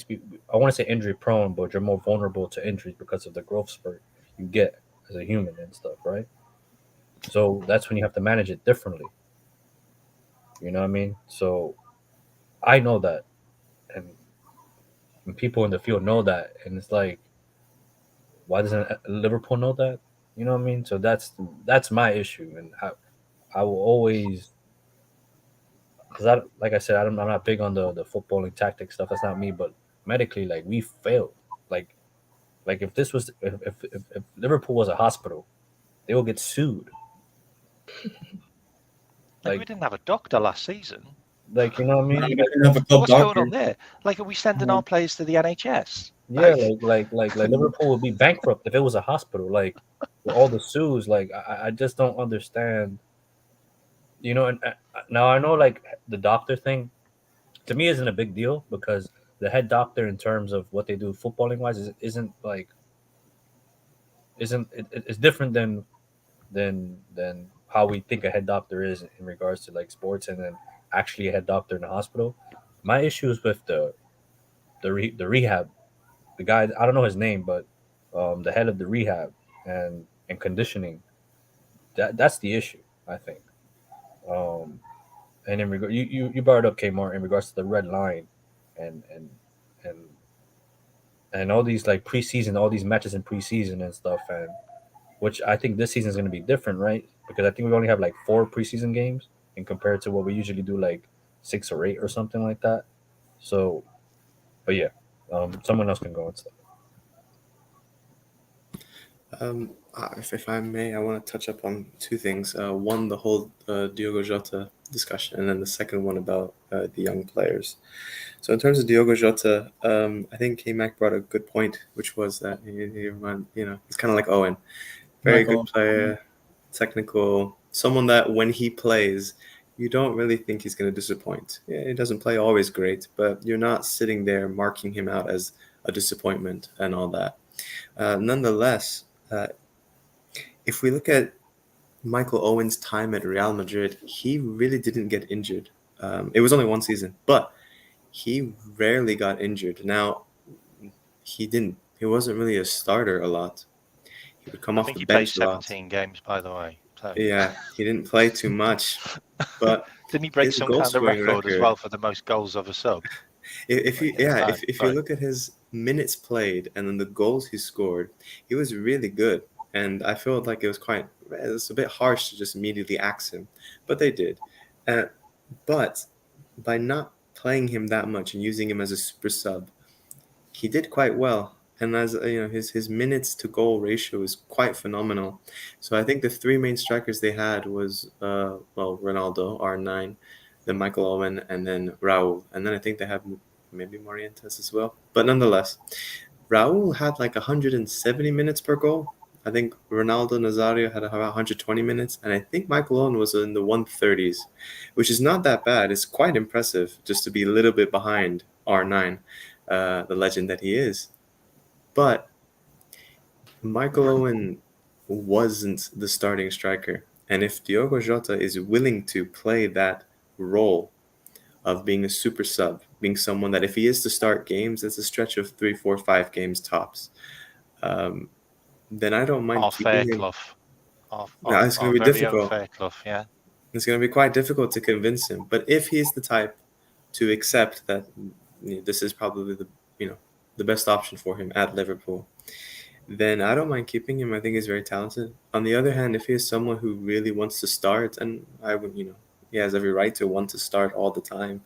I want to say injury prone, but you're more vulnerable to injuries because of the growth spurt you get as a human and stuff, right? So that's when you have to manage it differently. You know what I mean? So I know that, and and people in the field know that, and it's like, why doesn't Liverpool know that? You know what I mean? So that's my issue, and I will always, because like I said, I'm not big on the footballing tactic stuff. That's not me. But medically, like we failed. Like if this was if Liverpool was a hospital, they will get sued. Like we Like didn't have a doctor last season. you know what I mean? We Like, didn't have a club What's going doctor. on there? Like, are we sending our players to the NHS? yeah, like Liverpool would be bankrupt if it was a hospital. Like with all the sues, like I just don't understand. You know, and now I know like the doctor thing to me isn't a big deal because the head doctor in terms of what they do footballing wise isn't like isn't it's different than how we think a head doctor is in regards to like sports and then actually a head doctor in the hospital. My issue is with the rehab. The guy I don't know his name, but the head of the rehab and conditioning. That's the issue, I think. Um, and in regard, you brought it up, Kmart, in regards to the red line, and and and and all these like preseason, all these matches in preseason and stuff, and which I think this season is going to be different, right? Because I think we only have like 4 preseason games, and compared to what we usually do, like 6 or 8 or something like that. So, but yeah, someone else can go and stuff. If I may, I want to touch up on two things. One, the whole Diogo Jota discussion, and then the second one about the young players. So in terms of Diogo Jota, I think K-Mac brought a good point, which was that he's kind of like Owen, very good player, technical, someone that when he plays, you don't really think he's going to disappoint. Yeah, he doesn't play always great, but you're not sitting there marking him out as a disappointment and all that. Nonetheless, if we look at Michael Owen's time at Real Madrid, he really didn't get injured. It was only one season, but he rarely got injured. Now, he didn't. He wasn't really a starter a lot. He would come I off think the he played bench a lot. 17 games, by the way. So. Yeah, he didn't play too much, but Didn't he break his some goal kind of scoring record as record. well for the most goals of a sub? If you Like, at the time, if you right. look at his minutes played and then the goals he scored, he was really good. And I felt like it was a bit harsh to just immediately axe him, but they did. Uh, but by not playing him that much and using him as a super sub, he did quite well. And as his minutes to goal ratio is quite phenomenal. So I think the three main strikers they had was Ronaldo R9, then Michael Owen, and then Raul. And then I think they have maybe Morientes as well. But nonetheless, Raul had like 170 minutes per goal. I think Ronaldo Nazario had about 120 minutes, and I think Michael Owen was in the 130s, which is not that bad. It's quite impressive just to be a little bit behind R9, the legend that he is. But Michael Owen wasn't the starting striker. And if Diogo Jota is willing to play that role of being a super sub, being someone that if he is to start games, it's a stretch of 3, 4, 5 games tops, um, then I don't mind Our keeping fair him. cloth. Now, it's going Our to be very own difficult. fair cloth, yeah. It's going to be quite difficult to convince him. But if he's the type to accept that this is probably the best option for him at Liverpool, then I don't mind keeping him. I think he's very talented. On the other hand, if he is someone who really wants to start, and I would, he has every right to want to start all the time,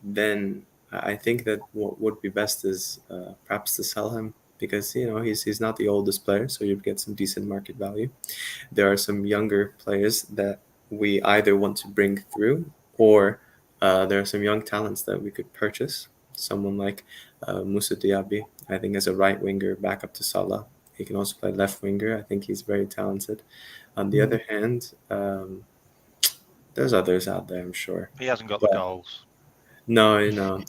then I think that what would be best is perhaps to sell him because he's not the oldest player, so you get some decent market value. There are some younger players that we either want to bring through, or there are some young talents that we could purchase. Someone like Musa Diaby, I think, as a right winger backup to Salah. He can also play left winger. I think he's very talented. On the other hand, there's others out there, I'm sure. He hasn't got But the goals. no.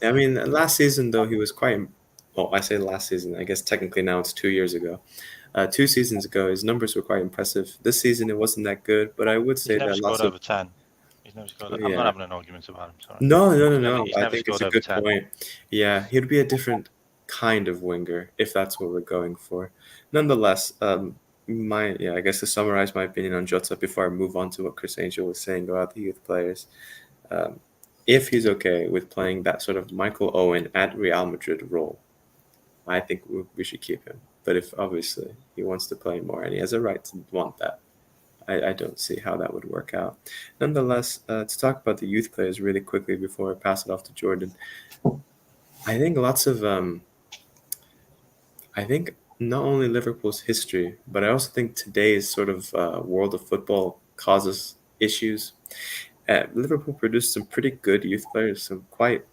I mean, last season though he was quite. Well, I say last season. I guess technically now it's 2 years ago. 2 seasons ago, his numbers were quite impressive. This season, it wasn't that good, but I would He's say never that scored lots of over 10. He's never scored. I'm not yeah. having an argument about him. Sorry. No. He's I never think it's scored a over good 10. point. Yeah, he'd be a different kind of winger if that's what we're going for. Nonetheless, I guess to summarize my opinion on Jota before I move on to what Chris Angel was saying about the youth players. Um, if he's okay with playing that sort of Michael Owen at Real Madrid role, I think we should keep him. But if obviously he wants to play more and he has a right to want that, I don't see how that would work out. Nonetheless, to talk about the youth players really quickly before I pass it off to Jordan, I think lots of I think not only Liverpool's history, but I also think today's sort of world of football causes issues. Liverpool produced some pretty good youth players, some quite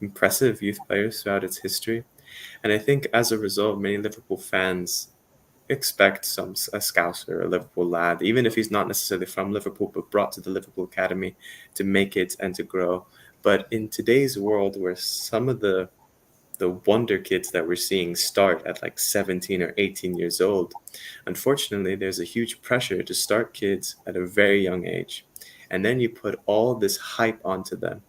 impressive youth players throughout its history. And I think as a result, many Liverpool fans expect a Scouser, a Liverpool lad, even if he's not necessarily from Liverpool, but brought to the Liverpool Academy to make it and to grow. But in today's world, where some of the wonder kids that we're seeing start at like 17 or 18 years old, unfortunately, there's a huge pressure to start kids at a very young age. And then you put all this hype onto them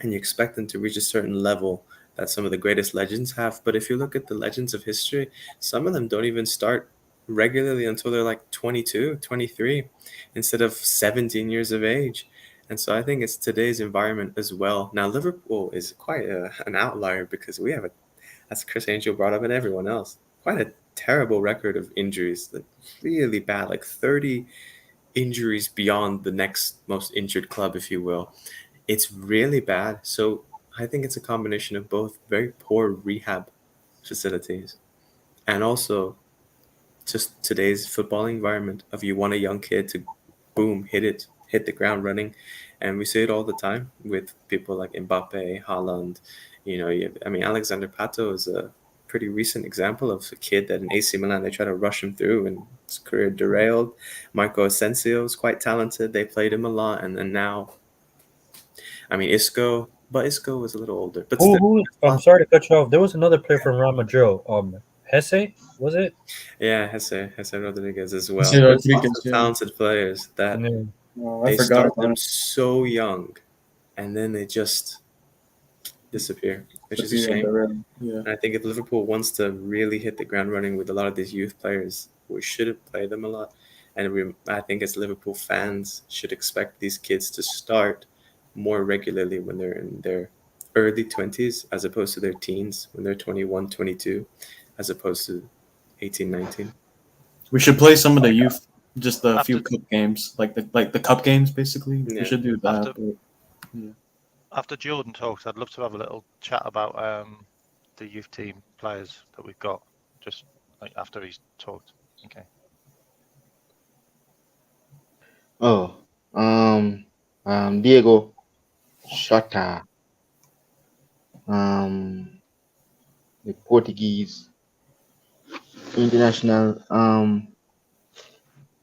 and you expect them to reach a certain level that some of the greatest legends have. But if you look at the legends of history, some of them don't even start regularly until they're like 22, 23, instead of 17 years of age. And so I think it's today's environment as well. Now, Liverpool is quite an outlier because we have, as Chris Angel brought up and everyone else, quite a terrible record of injuries, like really bad, like 30 injuries beyond the next most injured club, if you will. It's really bad. So I think it's a combination of both very poor rehab facilities and also just today's football environment of you want a young kid to boom, hit the ground running. And we see it all the time with people like Mbappe, Haaland. I mean, Alexander Pato is a pretty recent example of a kid that in AC Milan, they try to rush him through and his career derailed. Marco Asensio is quite talented. They played him a lot. And then now, I mean, Isco was a little older, but still. Who? I'm sorry to cut you off. There was another player from Real Madrid. Hesse was it? Yeah, Jesse Rodriguez as well. Jesse There's lots Rodriguez, of yeah. talented players that And Oh, I they forgot start about them it. so young and then they just disappear, which is a Disappear on the shame. rim. Yeah. And I think if Liverpool wants to really hit the ground running with a lot of these youth players, we shouldn't play them a lot. And I think as Liverpool fans should expect these kids to start more regularly when they're in their early 20s as opposed to their teens when they're 21, 22, as opposed to 18, 19. We should play some of the youth, just a few After cup games, like the cup games, basically. We Yeah. should do that. After- after Jordan talks, I'd love to have a little chat about the youth team players that we've got. Just like after he's talked. Okay. Oh, Diego Shota, um, the Portuguese international.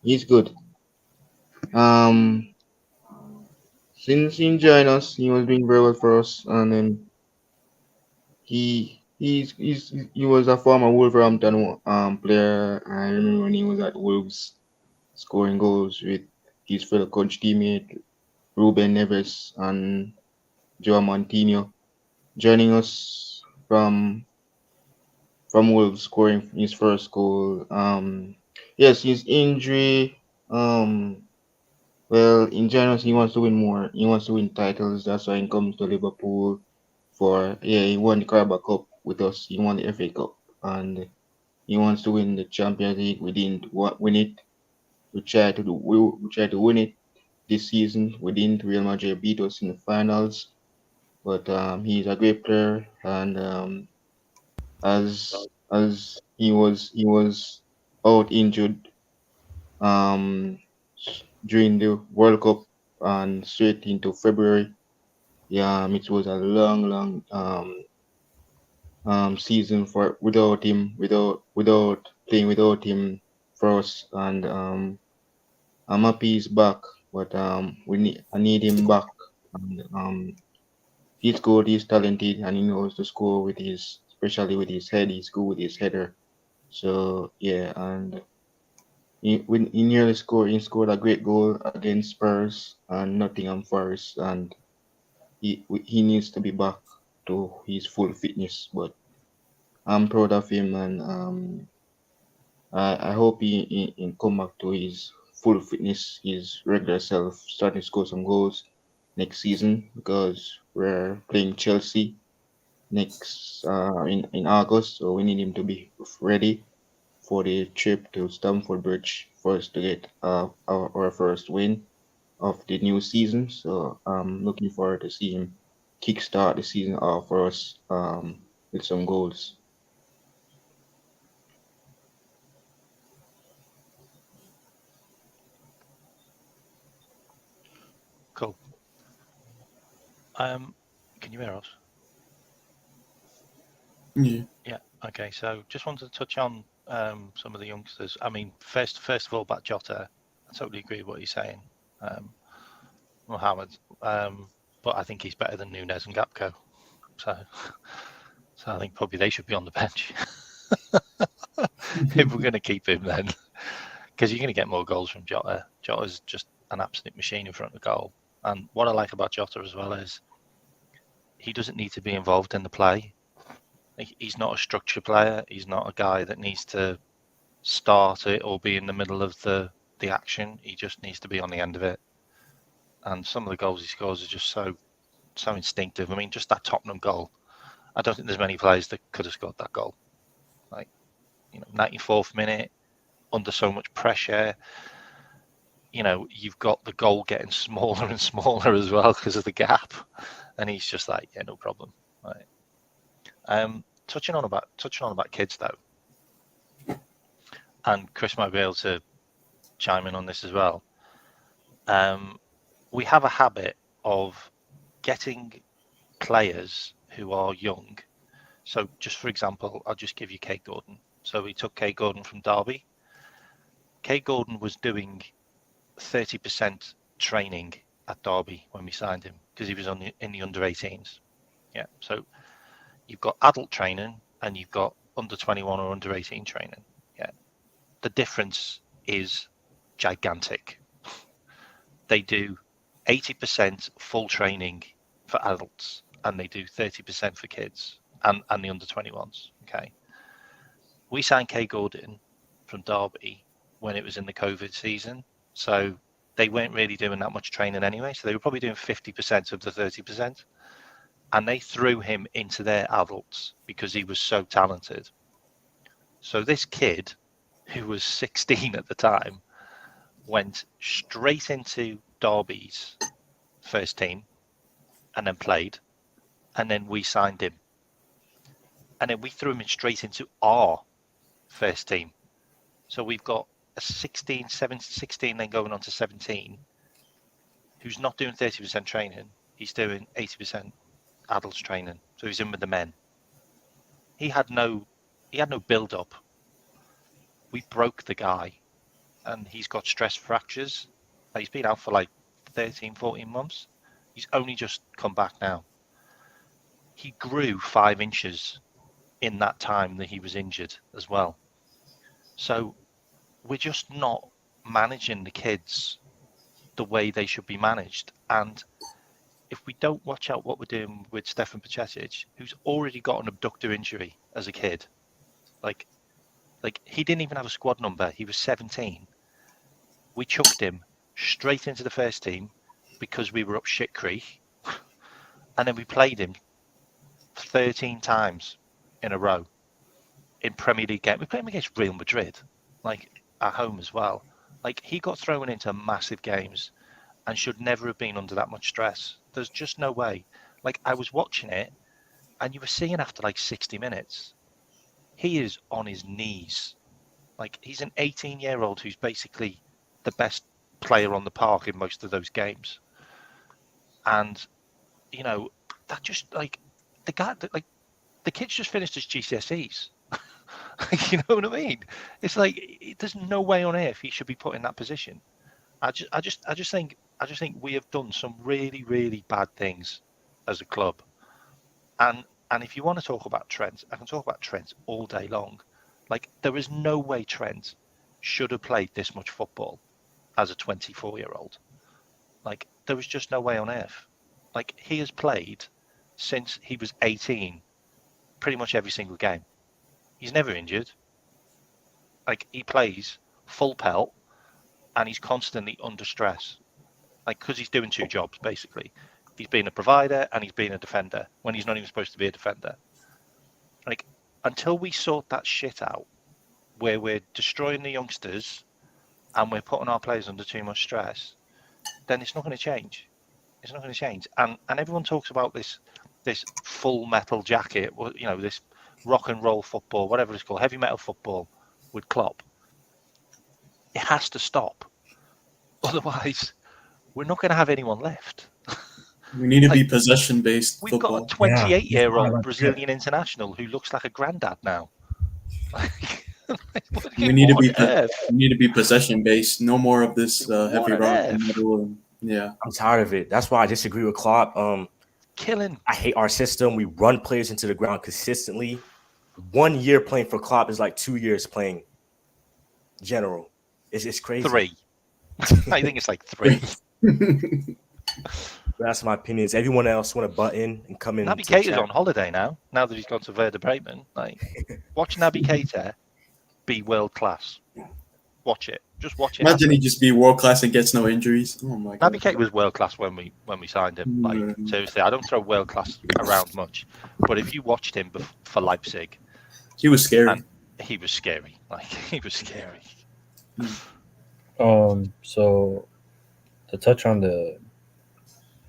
He's good. Um, since he joined us, he was doing very well for us, and then he was a former Wolverhampton player. I remember when he was at Wolves, scoring goals with his fellow coach teammate Ruben Neves and Joao Montinho, joining us from Wolves, scoring his first goal. Yes, his injury. Well, in general, he wants to win more. He wants to win titles. That's why he comes to Liverpool. He won the Carabao Cup with us. He won the FA Cup, and he wants to win the Champions League. We didn't win it. We tried to win it this season. We didn't. Real Madrid beat us in the finals. But he's a great player, and as he was out injured um during the World Cup and straight into February. Yeah, it was a long season for without playing without him for us, and I'm happy he's back, but I need him back. And he's good, he's talented, and he knows to score with especially with his head. He's good with his header. So yeah, and he nearly scored. He scored a great goal against Spurs and Nottingham Forest, and he needs to be back to his full fitness. But I'm proud of him, and I hope he come back to his full fitness, his regular self, starting to score some goals next season because we're playing Chelsea next in August, so we need him to be ready for the trip to Stamford Bridge for us to get our first win of the new season. So I'm looking forward to see him kickstart the season off for us with some goals. Cool. Can you hear us? Yeah. Yeah. Okay. So just wanted to touch on some of the youngsters. I mean, first of all, about Jota, I totally agree with what you're saying, Mohammed. But I think he's better than Nunes and Gapco. So I think probably they should be on the bench if we're going to keep him then, because you're going to get more goals from Jota. Jota's just an absolute machine in front of the goal. And what I like about Jota as well is he doesn't need to be involved in the play. He's not a structure player. He's not a guy that needs to start it or be in the middle of the action. He just needs to be on the end of it. And some of the goals he scores are just so instinctive. I mean, just that Tottenham goal. I don't think there's many players that could have scored that goal. Like, 94th minute, under so much pressure. You've got the goal getting smaller and smaller as well because of the gap, and he's just like, yeah, no problem. Right. Touching on about kids though, and Chris might be able to chime in on this as well. We have a habit of getting players who are young. So just for example, I'll just give you Kate Gordon. So we took Kate Gordon from Derby. Kate Gordon was doing 30% training at Derby when we signed him because he was in the under 18s. Yeah. So you've got adult training and you've got under 21 or under 18 training. Yeah. The difference is gigantic. They do 80% full training for adults and they do 30% for kids and the under 21s. Okay. We signed Kay Gordon from Derby when it was in the COVID season. So they weren't really doing that much training anyway. So they were probably doing 50% of the 30%. And they threw him into their adults because he was so talented. So this kid, who was 16 at the time, went straight into Derby's first team and then played. And then we signed him. And then we threw him in straight into our first team. So we've got a 16, 16, then going on to 17, who's not doing 30% training. He's doing 80% adults training. So he's in with the men. He had no build up. We broke the guy and he's got stress fractures. He's been out for like 13, 14 months. He's only just come back now. He grew 5 inches in that time that he was injured as well. So we're just not managing the kids the way they should be managed. And if we don't watch out what we're doing with Stefan Pacetic, who's already got an abductor injury as a kid, like he didn't even have a squad number. He was 17. We chucked him straight into the first team because we were up shit creek. And then we played him 13 times in a row in Premier League game. We played him against Real Madrid, like at home as well. Like he got thrown into massive games and should never have been under that much stress. There's just no way. Like I was watching it and you were seeing after like 60 minutes, he is on his knees. Like he's an 18-year-old who's basically the best player on the park in most of those games. And, that just like the guy, like the kid's just finished his GCSEs. You know what I mean? It's like there's no way on earth he should be put in that position. I just think we have done some really, really bad things as a club. And if you want to talk about Trent, I can talk about Trent all day long. Like there is no way Trent should have played this much football as a 24-year-old. Like there was just no way on earth. Like he has played since he was 18, pretty much every single game. He's never injured. Like he plays full pelt and he's constantly under stress. Like because he's doing 2 jobs basically. He's being a provider and he's being a defender when he's not even supposed to be a defender. Like, until we sort that shit out, where we're destroying the youngsters and we're putting our players under too much stress, then it's not going to change. It's not going to change. And everyone talks about this full metal jacket, you know, this rock and roll football, whatever it's called, heavy metal football with Klopp. It has to stop. Otherwise, we're not going to have anyone left. We need to be possession-based We've football. got a 28-year-old Yeah. Brazilian international who looks like a granddad now. We need to be What on earth? we need to be possession-based. No more of this What heavy on rock earth? and metal. Yeah. I'm tired of it. That's why I disagree with Klopp. Killing. I hate our system. We run players into the ground consistently. 1 year playing for Klopp is like 2 years playing general. It's crazy. 3. I think it's like 3. That's my opinion. Is everyone else want to butt in and come in? Naby Keita's on holiday now that he's gone to Werder Bremen. Like, watch Naby Keita be world class. Watch it. Just watch it. Imagine he just be world class and gets no injuries. Oh my god. Naby Keita was world class when we signed him. Like, seriously, I don't throw world class around much, but if you watched him for Leipzig, He was scary. he was scary. Like, he was scary. So to touch on the,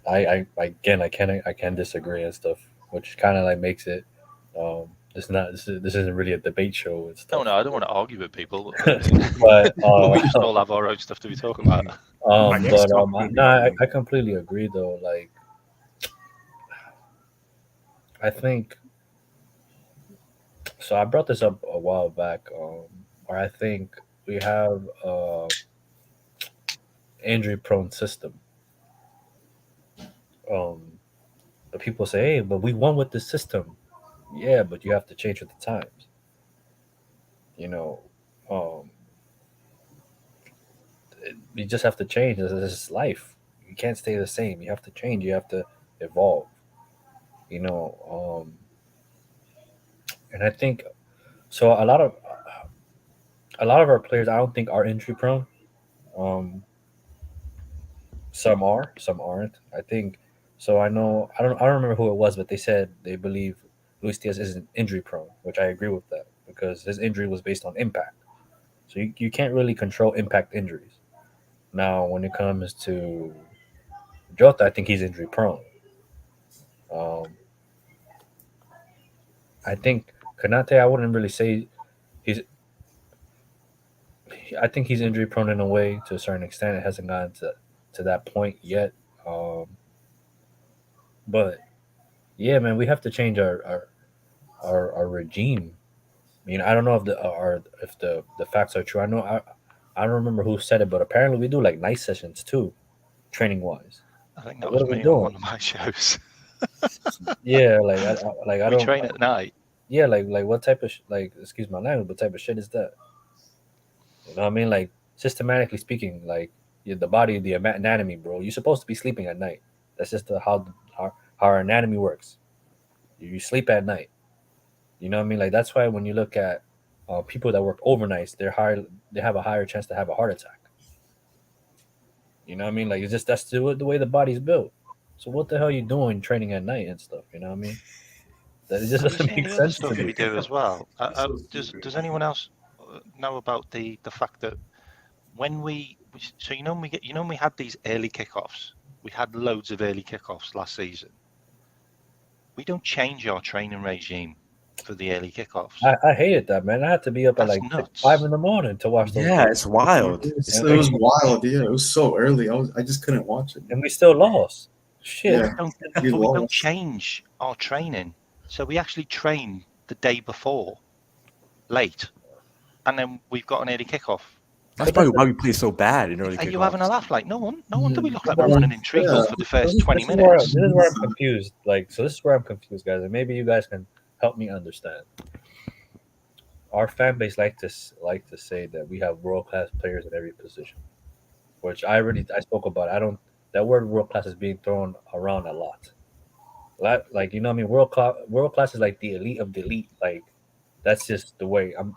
I can disagree and stuff, which kind of like makes it, this isn't really a debate show and stuff. No, I don't want to argue with people, But we just all have our own stuff to be talking about. I completely agree though. Like, I think so. I brought this up a while back, where I think we have injury-prone system. But people say, "Hey, but we won with this system." Yeah, but you have to change with the times. You know, you just have to change. This is life. You can't stay the same. You have to change. You have to evolve. You know, and I think so. A lot of our players, I don't think are injury prone. Some are, some aren't. I think so. I know. I don't remember who it was, but they said they believe Luis Diaz isn't injury prone, which I agree with that because his injury was based on impact. So you can't really control impact injuries. Now, when it comes to Jota, I think he's injury prone. I think Kanate, I wouldn't really say he's. I think he's injury prone in a way to a certain extent. It hasn't gotten to that point yet. But yeah, man, we have to change our regime. I mean, I don't know if the facts are true. I don't remember who said it, but apparently we do like night sessions too, training wise. I think that What was are we me doing? on one of my shows. Yeah, I We don't train at night. Yeah, like what type of excuse my language, what type of shit is that? You know what I mean? Like systematically speaking, like the body, the anatomy, bro. You're supposed to be sleeping at night. That's just how our anatomy works. You sleep at night. You know what I mean? Like that's why when you look at people that work overnights, they have a higher chance to have a heart attack. You know what I mean? Like it's just that's the way the body's built. So what the hell are you doing training at night and stuff? You know what I mean? That it just Have you doesn't seen make the other sense to stuff me. we do as well? Does anyone else know about the fact that when we when we had these early kickoffs, we had loads of early kickoffs last season. We don't change our training regime for the early kickoffs. I hated that, man. I had to be up at That's like nuts. 5 in the morning to watch those. Yeah, games. it's wild. It was wild. Yeah, it was so early. I just couldn't watch it. And we still lost. Shit. Yeah. But We we don't lost. change our training. So we actually train the day before, late, and then we've got an early kickoff. That's probably why we play so bad in early Are you kickoffs. having a laugh? Like, no wonder we look like we're running in treacle for the first 20 This minutes. is where I'm confused. This is where I'm confused, guys. And maybe you guys can help me understand. Our fan base like to say that we have world class players in every position, which I spoke about. That word world class is being thrown around a lot. Like you know what I mean, world class is like the elite of the elite. Like that's just the way I'm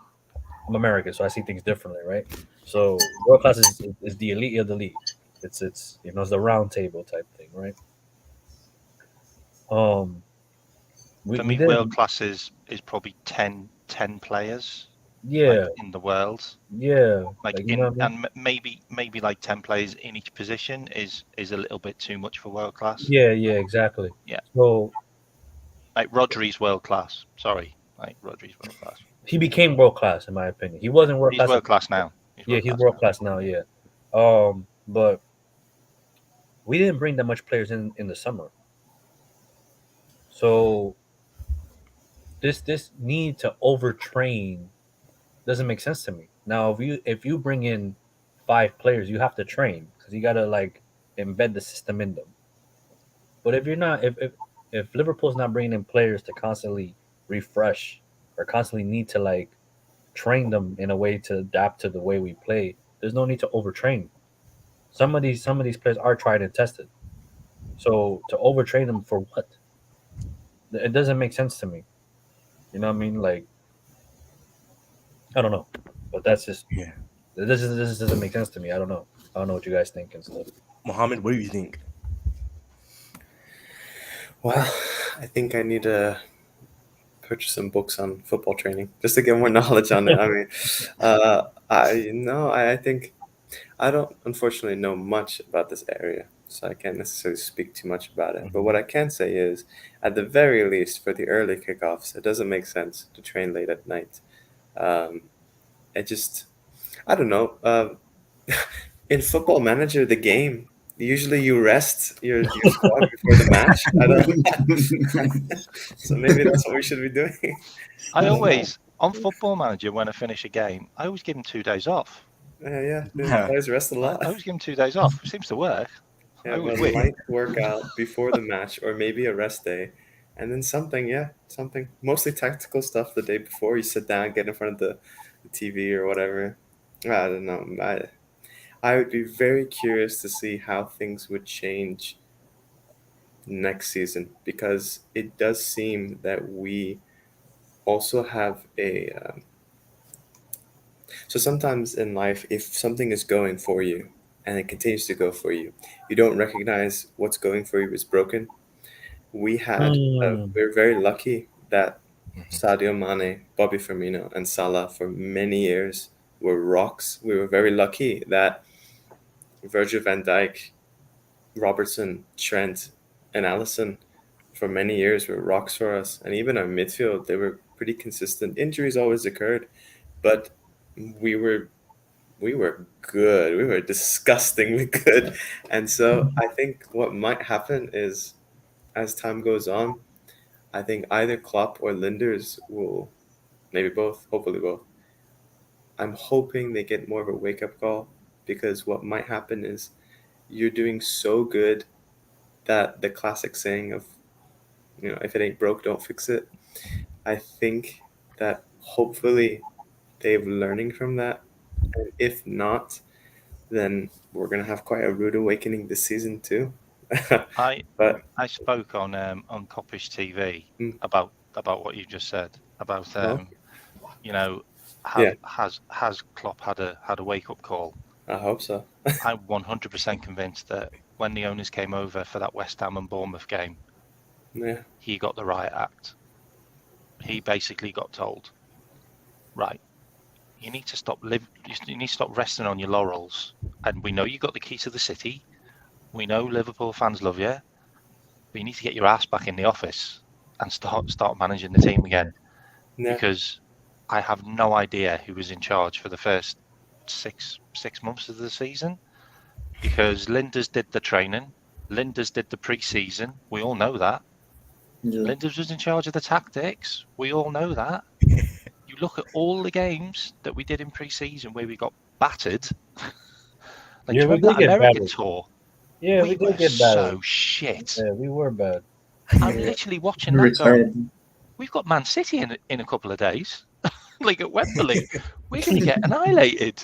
American, so I see things differently, right? So world class is the elite of the elite. It's it's the round table type thing, right? We, For we me, did, world class is probably 10 players yeah, like in the world. yeah, Like like you know what I mean? and maybe like 10 players in each position is a little bit too much for world class. Yeah, yeah, exactly. Yeah. So Like Rodri's world class. Sorry, like Rodri's world class. he became world class in my opinion. He wasn't world He's class. world class now. Yeah, he's world class now. Yeah, but we didn't bring that much players in the summer. So this need to overtrain doesn't make sense to me. Now, if you bring in 5 players, you have to train because you gotta like embed the system in them. But if you're not, if Liverpool's not bringing in players to constantly refresh or constantly need to like train them in a way to adapt to the way we play, there's no need to overtrain. Some of these players are tried and tested. So to overtrain them for what? It doesn't make sense to me. You know what I mean? Like I don't know, but that's just Yeah. this doesn't make sense to me. I don't know. I don't know what you guys think and stuff. Mohammed, what do you think? Well, I think I need to purchase some books on football training just to get more knowledge on it. I mean, I think I don't unfortunately know much about this area, so I can't necessarily speak too much about it. But what I can say is, at the very least, for the early kickoffs, it doesn't make sense to train late at night. Um, it just, I don't know. In Football Manager, the game, usually you rest your squad before the match. I don't. So maybe that's what we should be doing. I always on Football Manager when I finish a game, I always give them 2 days off. Yeah, players rest a lot. I always give them 2 days off. It seems to work. I Yeah, always a win. light workout before the match, or maybe a rest day, and then something, mostly tactical stuff the day before. You sit down, get in front of the TV or whatever. I don't know. I would be very curious to see how things would change next season, because it does seem that we also have so sometimes in life, if something is going for you and it continues to go for you, you don't recognize what's going for you is broken. We're very lucky that Sadio Mane, Bobby Firmino, and Salah for many years were rocks. We were very lucky that Virgil van Dijk, Robertson, Trent, and Allison for many years were rocks for us. And even our midfield, they were pretty consistent. Injuries always occurred, but we were good. We were disgustingly good. And so I think what might happen is, as time goes on, I think either Klopp or Linders will, maybe both, hopefully both. I'm hoping they get more of a wake-up call, because what might happen is you're doing so good that the classic saying of, if it ain't broke, don't fix it. I think that hopefully they're learning from that. And if not, then we're going to have quite a rude awakening this season too. But I spoke on Coppish TV Mm. about what you just said about Oh. has Klopp had a wake up call. I hope so. I'm 100% convinced that when the owners came over for that West Ham and Bournemouth game, Yeah. he got the riot act. He basically got told, right, you need to stop resting on your laurels. And we know you got the key to the city. We know Liverpool fans love you, but you need to get your ass back in the office and start managing the team again. Yeah. Because I have no idea who was in charge for the first six months of the season. Because Linders did the training, Linders did the pre-season. We all know that. Yeah. Linders was in charge of the tactics. We all know that. You look at all the games that we did in pre-season where we got battered. Like, Yeah, we that did get American battered. tour. Yeah, we we were did get bad. so shit. Yeah, we were bad. I'm literally watching Very that going, terrible. we've got Man City in a couple of days. Like at Wembley. We're going to get annihilated.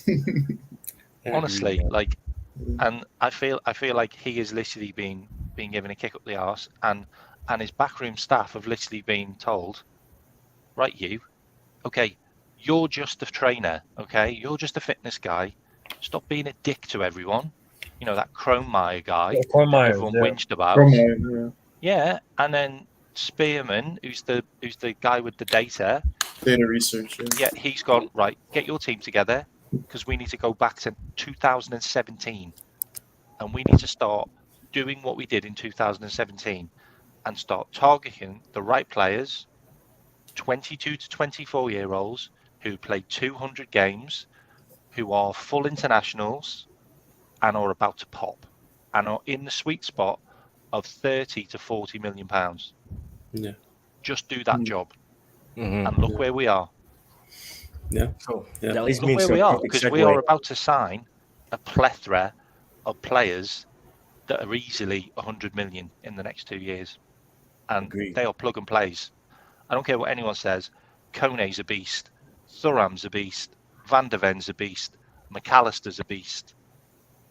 Yeah. Honestly, like, and I feel like he is literally being given a kick up the arse, and his backroom staff have literally been told, right, okay, you're just a trainer, okay, you're just a fitness guy, stop being a dick to everyone. That Kroenmeier guy Kroenmeier, everyone yeah. whinged about. From, Yeah, and then Spearman, who's the guy with the data, Data research. yeah, he's gone, right, get your team together because we need to go back to 2017 and we need to start doing what we did in 2017 and start targeting the right players, 22 to 24-year-olds who played 200 games, who are full internationals and are about to pop and are in the sweet spot of 30 to 40 million pounds. Yeah. Just do that Mm. job. Mhm. And look where we are. So Yeah. that leads Look me where into we a are, perfect because we segue. are about to sign a plethora of players that are easily 100 million in the next 2 years. And Agreed. they are plug and plays. I don't care what anyone says. Kone's a beast. Thuram's a beast. Van der Ven's a beast. McAllister's a beast.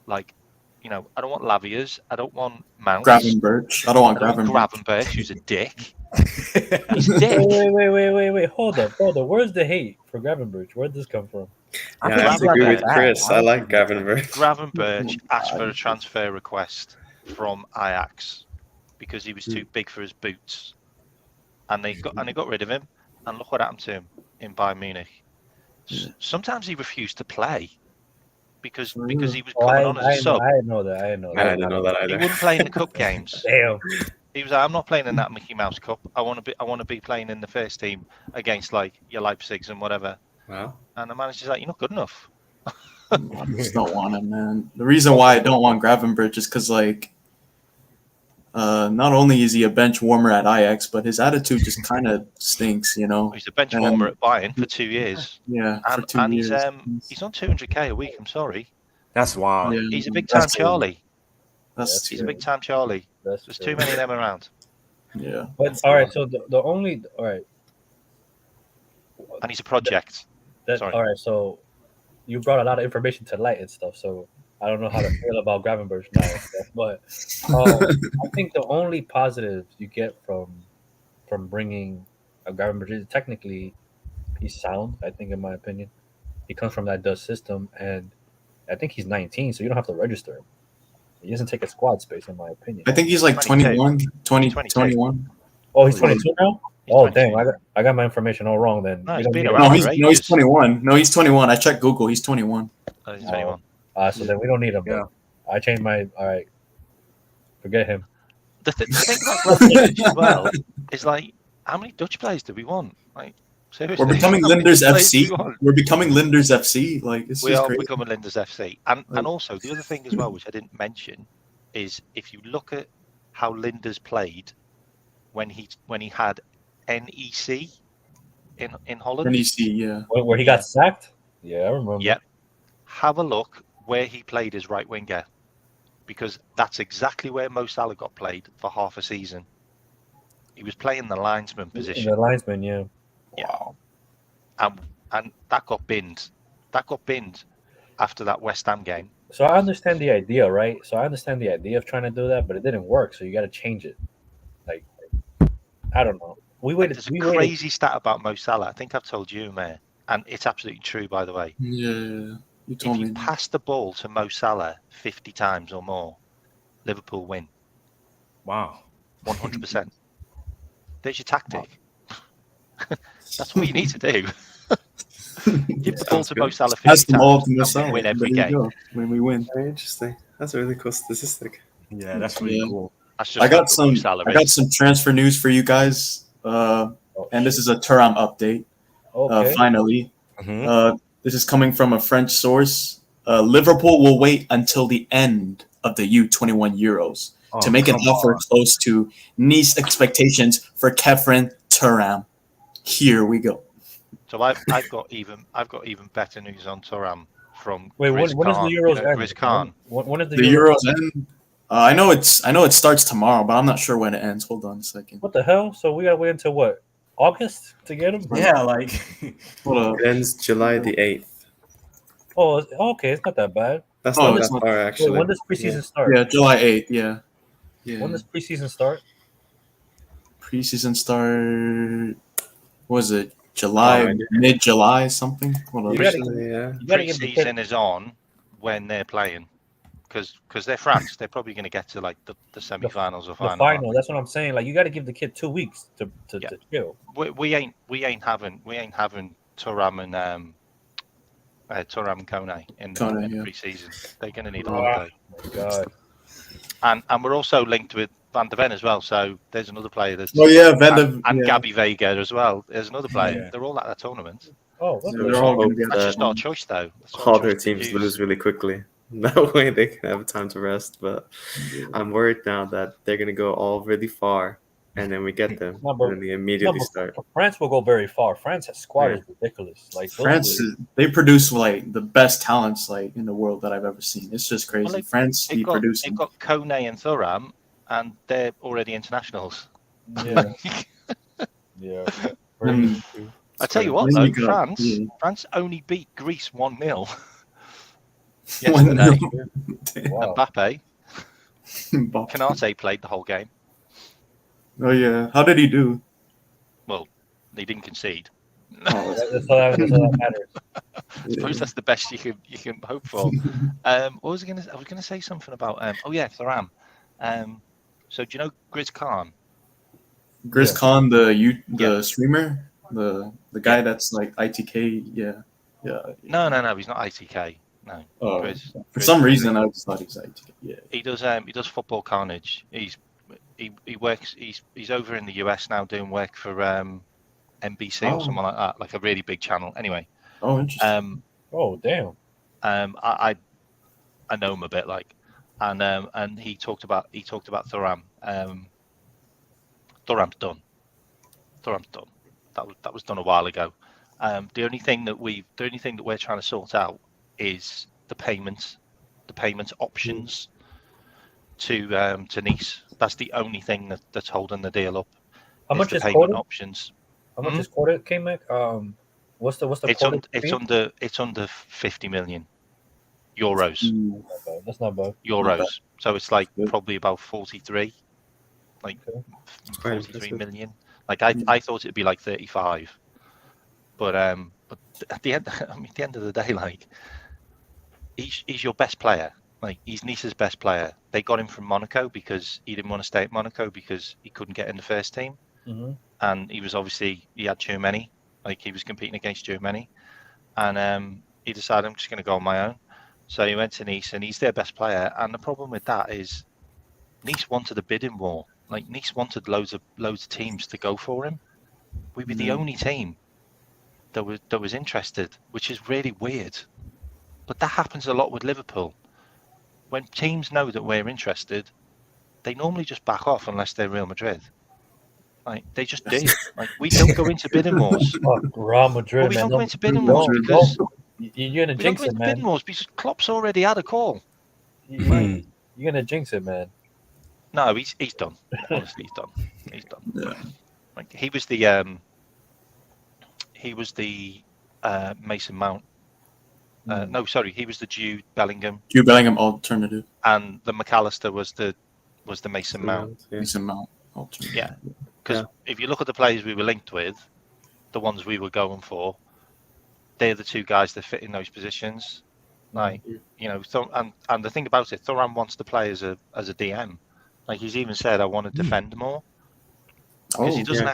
Like, you know, I don't want Lavias. I don't want Mounts. Gravenberch. I don't want I don't want Gravenberch. Gravenberch, who's a dick. He's a dick. Wait. Hold up. Where's the hate for Gravenberch? Where'd this come from? I Yeah, think I he's have to not agree that with bad. Chris. I don't like think he's that bad. Gravenberch. Gravenberch asked for a transfer request from Ajax because he was too big for his boots, and they got rid of him. And look what happened to him in Bayern Munich. Sometimes he refused to play because he was coming on as a sub. I didn't know that. I didn't know I that. didn't know that He either. wouldn't play in the cup games. Damn. He was like, I'm not playing in that Mickey Mouse Cup. I want to be playing in the first team against like your Leipzigs and whatever. Wow. And the manager's like, you're not good enough. I just don't want him, man. The reason why I don't want Gravenberch is because, like, not only is he a bench warmer at Ajax, but his attitude just kind of stinks, you know. He's a bench warmer at Bayern for 2 years. Yeah, for And, 2 and years. he's on 200k a week. I'm sorry. That's wild. Yeah, He's a big time that's- Charlie. That's He's a big time Charlie. That's There's true. too many of them around. yeah. But all right, so the only all right. And he's a project. Sorry. All right, so you brought a lot of information to light and stuff. So I don't know how to feel about Gravenberch now, and stuff, but I think the only positive you get from bringing a Gravenberch is technically he's sound. I think, in my opinion, he comes from that Dutch system, and I think he's 19, so you don't have to register him. He doesn't take a squad space, in my opinion. I think he's like 22. 21, 22. 21. Oh, he's 22 now. He's Oh, 22. dang! I got my information all wrong. Then No, We he's don't been need around. No, him. he's ages. 21. No, he's 21. I checked Google. He's 21. Oh, he's 21. So then we don't need him. Yeah. Then. I changed my. All right, forget him. The thing about Gravenberch as well is like, how many Dutch players do we want? Like, seriously, We're becoming how many Linders Dutch players do FC. we want? We're becoming Linders FC. Like, it's We just are crazy. becoming Linders FC. And Like- also, the other thing as well, which I didn't mention, is if you look at how Linders played when he had NEC in Holland. NEC, yeah. Where he got sacked? Yeah, I remember. Yep. Have a look where he played as right winger, because that's exactly where Mo Salah got played for half a season. He was playing the linesman position. The linesman, yeah. Wow. And that got binned. That got binned after that West Ham game. So I understand the idea, right? So I understand the idea of trying to do that, but it didn't work. So you got to change it. Like, I don't know. There's a crazy stat about Mo Salah. I think I've told you, Mayor, and it's absolutely true, by the way. Yeah. You If told you me. pass the ball to Mo Salah 50 times or more, Liverpool win Wow. 100%. There's your tactic. That's what you need to do. Give the ball Sounds to good. Mo Salah 50 Pass the ball times to Mo and Salah. win every There you game. go. When we win. Very interesting. That's a really cool statistic. Yeah, that's really Yeah. cool. That's just I how got good some. Mo Salah I got is. some transfer news for you guys. And this is a Thuram update. Okay. Finally, Mhm. this is coming from a French source. Liverpool will wait until the end of the U21 Euros Oh, to make an come offer on. close to Nice expectations for Kefren Thuram. Here we go. So I've got even better news on Thuram from Wait, Grizz when is the Khan. Euros You know, end? Grizz Khan. When is the The Euros? Euros end. I know it starts tomorrow, but I'm not sure when it ends. Hold on a second. What the hell? So we got to wait until what? August to get him? Yeah, like Hold up. It ends July the 8th. Oh, okay. It's not that bad. That's Oh, not it's that not- far, Wait, actually. when does preseason start? Yeah, July 8th. Yeah. When does preseason start? Preseason start. What was it? July, Oh, mid-July, something. Hold on. You gotta- Usually, yeah. You got to give the kid. Preseason is on when they're playing. because they're France. They're probably going to get to like the semi-finals or The final. final. That's what I'm saying. Like you got to give the kid 2 weeks to Yeah. chill. We ain't having Thuram and Kone in the Kone, pre-season. They're going to need a Oh holiday. my god. And we're also linked with Van de Ven as well. So there's another player that's Oh yeah, and Gabby Vega as well. There's another player. Yeah. They're all at that tournament. Oh, So lovely. they're all hope gonna be at That's that just our choice, though. That's our all their choice to teams use. lose really quickly. That way they can have time to rest. But I'm worried now that they're gonna go all really far, and then we get them, No, but- and then they immediately No, start. but France will go very far. France's squad is ridiculous. Like those France, they produce like the best talents like in the world that I've ever seen. It's just crazy. Well, France They've be got producing. Kone and Thuram, and they're already internationals. Yeah, yeah. Mm. I tell you what, Then though, you got- France only beat Greece 1-0 1-0. yesterday. Wow. Mbappe, Mbappe. Canate played the whole game. Oh yeah, how did he do? Well, they didn't concede. Oh, That's all that matters. I suppose that's the best you can hope for. What was I going to? I was going to say something about. Thuram. So do you know Grizz Khan? Grizz Yeah. Khan, the Yeah. streamer, the guy that's like ITK, yeah. No, he's not ITK. No, Oh, Grizz. for Grizz- some reason, I just thought he was ITK. Yeah. He does Football Carnage. He works. He's over in the US now doing work for NBC or Oh. something like that, like a really big channel. Anyway, Oh, interesting. Oh damn. I know him a bit, like, and he talked about Thuram. Thuram's done. That was done a while ago. The only thing that we're trying to sort out is the payment options to Nice. That's the only thing that's holding the deal up. How much the is payment quoted? options? How much is quoted, K-Mac? What's the It's under 50 million euros. Mm. That's not bad. Euros. So it's like Good. probably about 43, like Okay. quite 43 impressive. million. Like I thought it'd be like 35, but at the end, at the end of the day, like he's your best player. Like he's Nice's best player. They got him from Monaco because he didn't want to stay at Monaco because he couldn't get in the first team, Mm-hmm. and he had too many. Like he was competing against too many, and he decided I'm just going to go on my own. So he went to Nice, and he's their best player. And the problem with that is Nice wanted a bidding war. Like Nice wanted loads of teams to go for him. We were the only team that was interested, which is really weird. But that happens a lot with Liverpool. When teams know that we're interested, they normally just back off unless they're Real Madrid. Like they just do. Like we don't go into bidding wars. Fuck Real Madrid, Well, we man. don't go into bidding Real wars Madrid. because You're gonna we don't jinx go it, into bidding man. wars because Klopp's already had a call. You're gonna jinx it, man. No, he's done. Honestly, he's done. He's done. Yeah. Like he was the Mason Mount. No, sorry, he was the Jude Bellingham, Jude Bellingham alternative. and the McAllister was the Mason Mount. Yeah. Mason Mount alternative. Yeah. Because if you look at the players we were linked with, the ones we were going for, they're the two guys that fit in those positions. Like and the thing about it, Thuram wants to play as a DM. Like he's even said, I want to defend more because he doesn't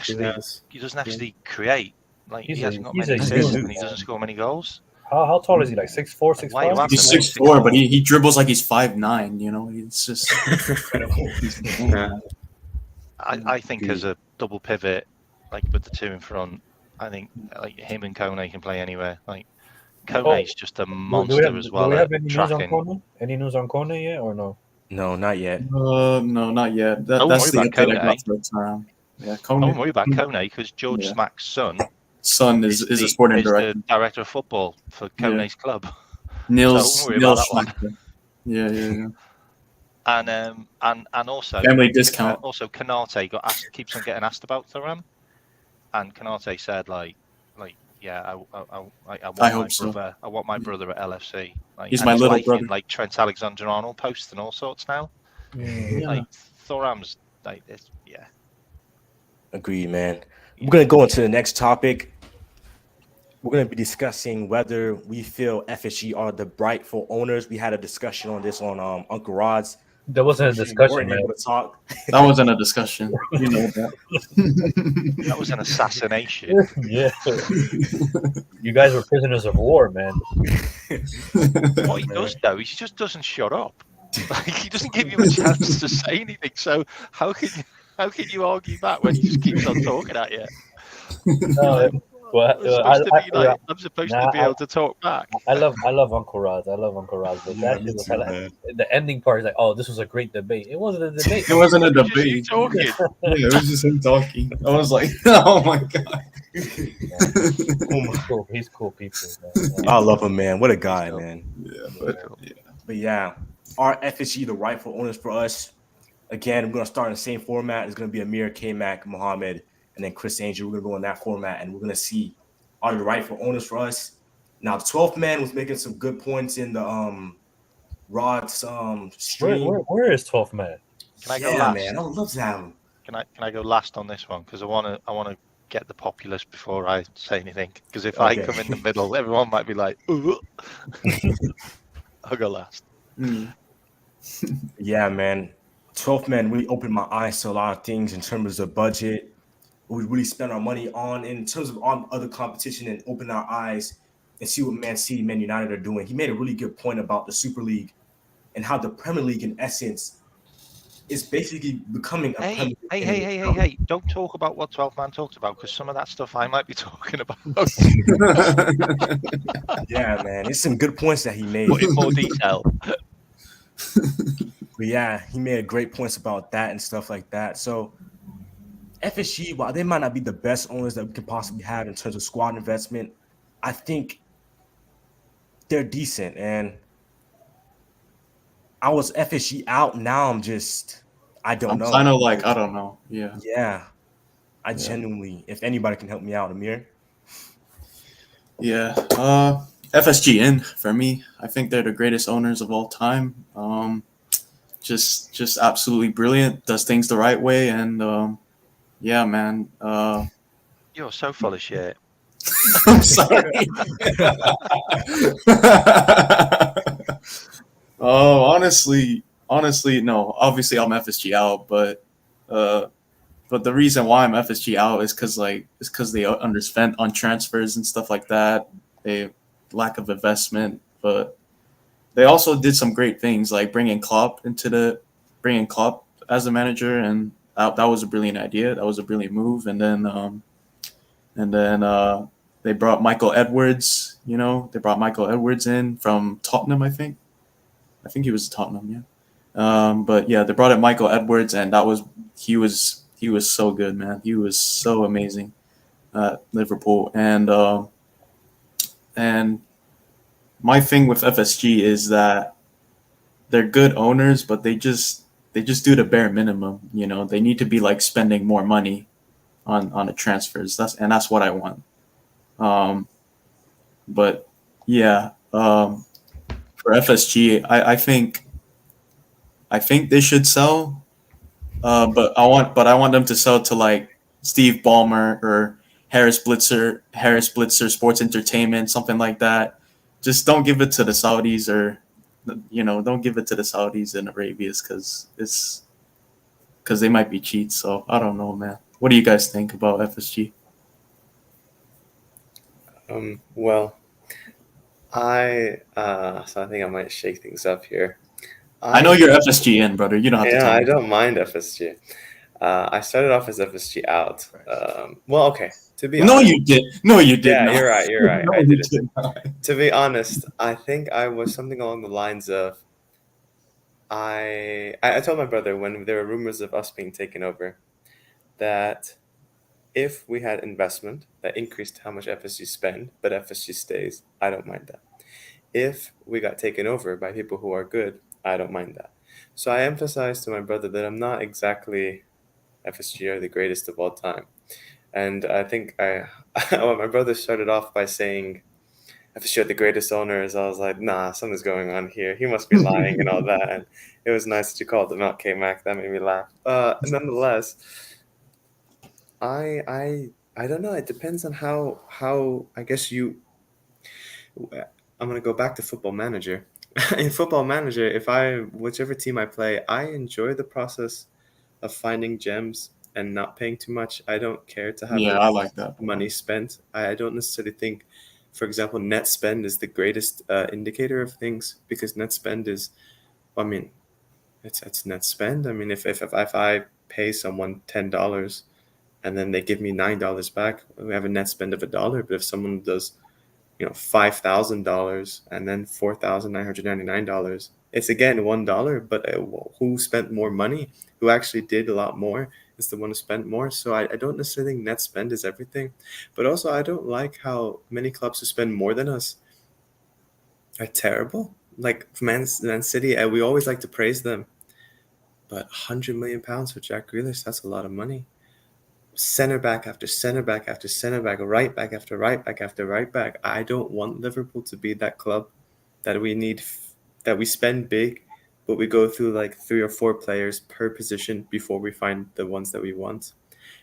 actually create. Like he hasn't got many assists and he doesn't score many goals. How tall is he? Like 6'4", Why you 6'5"? He's He's 6'4", but he dribbles like he's 5'9". You know, it's just. Yeah. I think as a double pivot, like with the two in front, I think like him and Kone can play anywhere. Like Kone's just a monster as well. Do we have any news on Tracking. Kone? Any news on Kone yet or no? No, not yet. No, not yet. Don't That's the worry update about I got for Thuram. Yeah, Don't Kone. worry about Kone because George Yeah. Smack's son Son is a sporting director. the director of football for Kone's club. Nils don't worry about that one. Schmacher. Yeah. And also Family discount. Also, Canate keeps on getting asked about Thuram, and Canate said I want I my hope so. brother. I want my brother at LFC. Like, He's and my little liking, brother. Like Trent Alexander-Arnold posts and all sorts now. Yeah. Like Thuram's like this. Yeah. Agreed, man. We're gonna go into the next topic. we're going to be discussing whether we feel FSG are the rightful owners. We had a discussion on this on Uncle Rod's. There wasn't a Unfortunately, we weren't discussion, man. able to talk. That wasn't a discussion. You know that. That was an assassination. Yeah, you guys were prisoners of war, man. What he does though, he just doesn't shut up. Like, he doesn't give you a chance to say anything. So how can you argue that when he just keeps on talking at you? Well, I'm supposed to be able to talk back. I love Uncle Roz. But that me was too, kinda, man. the ending part is like, oh, this was a great debate. It wasn't a debate. It wasn't a Just you debate. talking. Yeah, it was just him talking. I was like, oh my god. He's cool people, man. I love him, man. What a guy, dope. man. Yeah, But yeah, are FSG the rightful owners for us? Again, we're going to start in the same format. It's going to be Amir, K-Mac, Muhammad, and then Chris Angel. We're going to go in that format, and we're going to see are the rightful owners for us. Now, the 12th man was making some good points in the Rod's stream. Where is 12th man? Can I go Yeah, last? man. I would love to have him. Can I go last on this one? Because I want to get the populace before I say anything. Because if I Okay. come in the middle, everyone might be like, "Ugh." I'll go last. Yeah, man. 12th man really opened my eyes to a lot of things in terms of budget. We really spend our money on in terms of on other competition and open our eyes and see what Man City, Man United are doing. He made a really good point about the Super League and how the Premier League, in essence, is basically becoming a Premier League. Hey! Don't talk about what 12 man talked about, because some of that stuff I might be talking about. Yeah, man. It's some good points that he made. But in more detail. But yeah, he made great points about that and stuff like that. So FSG, while they might not be the best owners that we could possibly have in terms of squad investment, I think they're decent. And I was FSG out. Now I'm I don't know. kind of like, I don't know. Yeah. Yeah. I genuinely, if anybody can help me out, Amir. Yeah. FSG in for me. I think they're the greatest owners of all time. Just absolutely brilliant. Does things the right way, and yeah, man. You're so full of shit. I'm sorry. Oh, honestly, no. Obviously, I'm FSG out, but the reason why I'm FSG out is because they underspent on transfers and stuff like that. They lack of investment, but they also did some great things, like bringing Klopp as a manager, and that was a brilliant idea. That was a brilliant move, and then they brought Michael Edwards. They brought Michael Edwards in from Tottenham, I think he was Tottenham, yeah. But yeah, they brought in Michael Edwards, and he was so good, man. He was so amazing at Liverpool, and my thing with FSG is that they're good owners, but they just do the bare minimum. They need to be like spending more money on the transfers. That's what I want. But yeah, for FSG, I think they should sell. But I want them to sell to like Steve Ballmer or Harris Blitzer Sports Entertainment, something like that. Just don't give it to the Saudis, or don't give it to the Saudis and Arabians, because they might be cheats. So I don't know, man. What do you guys think about FSG? Well, so I think I might shake things up here. I know you're FSG in, brother. You don't have to tell I me. don't mind FSG. I started off as FSG out. Well, okay. To be No, honest, you did. No, you did yeah, not. you're right. No, I you did. did not. To be honest, I think I was something along the lines of I told my brother when there were rumors of us being taken over that if we had investment that increased how much FSG spend, but FSG stays, I don't mind that. If we got taken over by people who are good, I don't mind that. So I emphasized to my brother that I'm not exactly FSG are the greatest of all time. And I think well, my brother started off by saying FSG are the greatest owners. I was like, nah, something's going on here. He must be lying and all that. And it was nice that you called him out, K-Mac. That made me laugh. Nonetheless, I I don't know. It depends on how I guess you. I'm gonna go back to Football Manager. In Football Manager, if I whichever team I play, I enjoy the process of finding gems and not paying too much. I don't care to have Yeah, the I like that. money spent. I don't necessarily think, for example, net spend is the greatest indicator of things because net spend is, I mean, it's net spend. I mean, if I pay someone $10 and then they give me $9 back, we have a net spend of $1. But if someone does, $5,000 and then $4,999, it's again $1. But who spent more money? Who actually did a lot more is the one who spent more. So I don't necessarily think net spend is everything, but also I don't like how many clubs who spend more than us are terrible. Like Man City, and we always like to praise them, but £100 million for Jack Grealish, that's a lot of money. Center back after center back after center back, right back after right back after right back. I don't want Liverpool to be that club that we need, that we spend big, but we go through like 3 or 4 players per position before we find the ones that we want.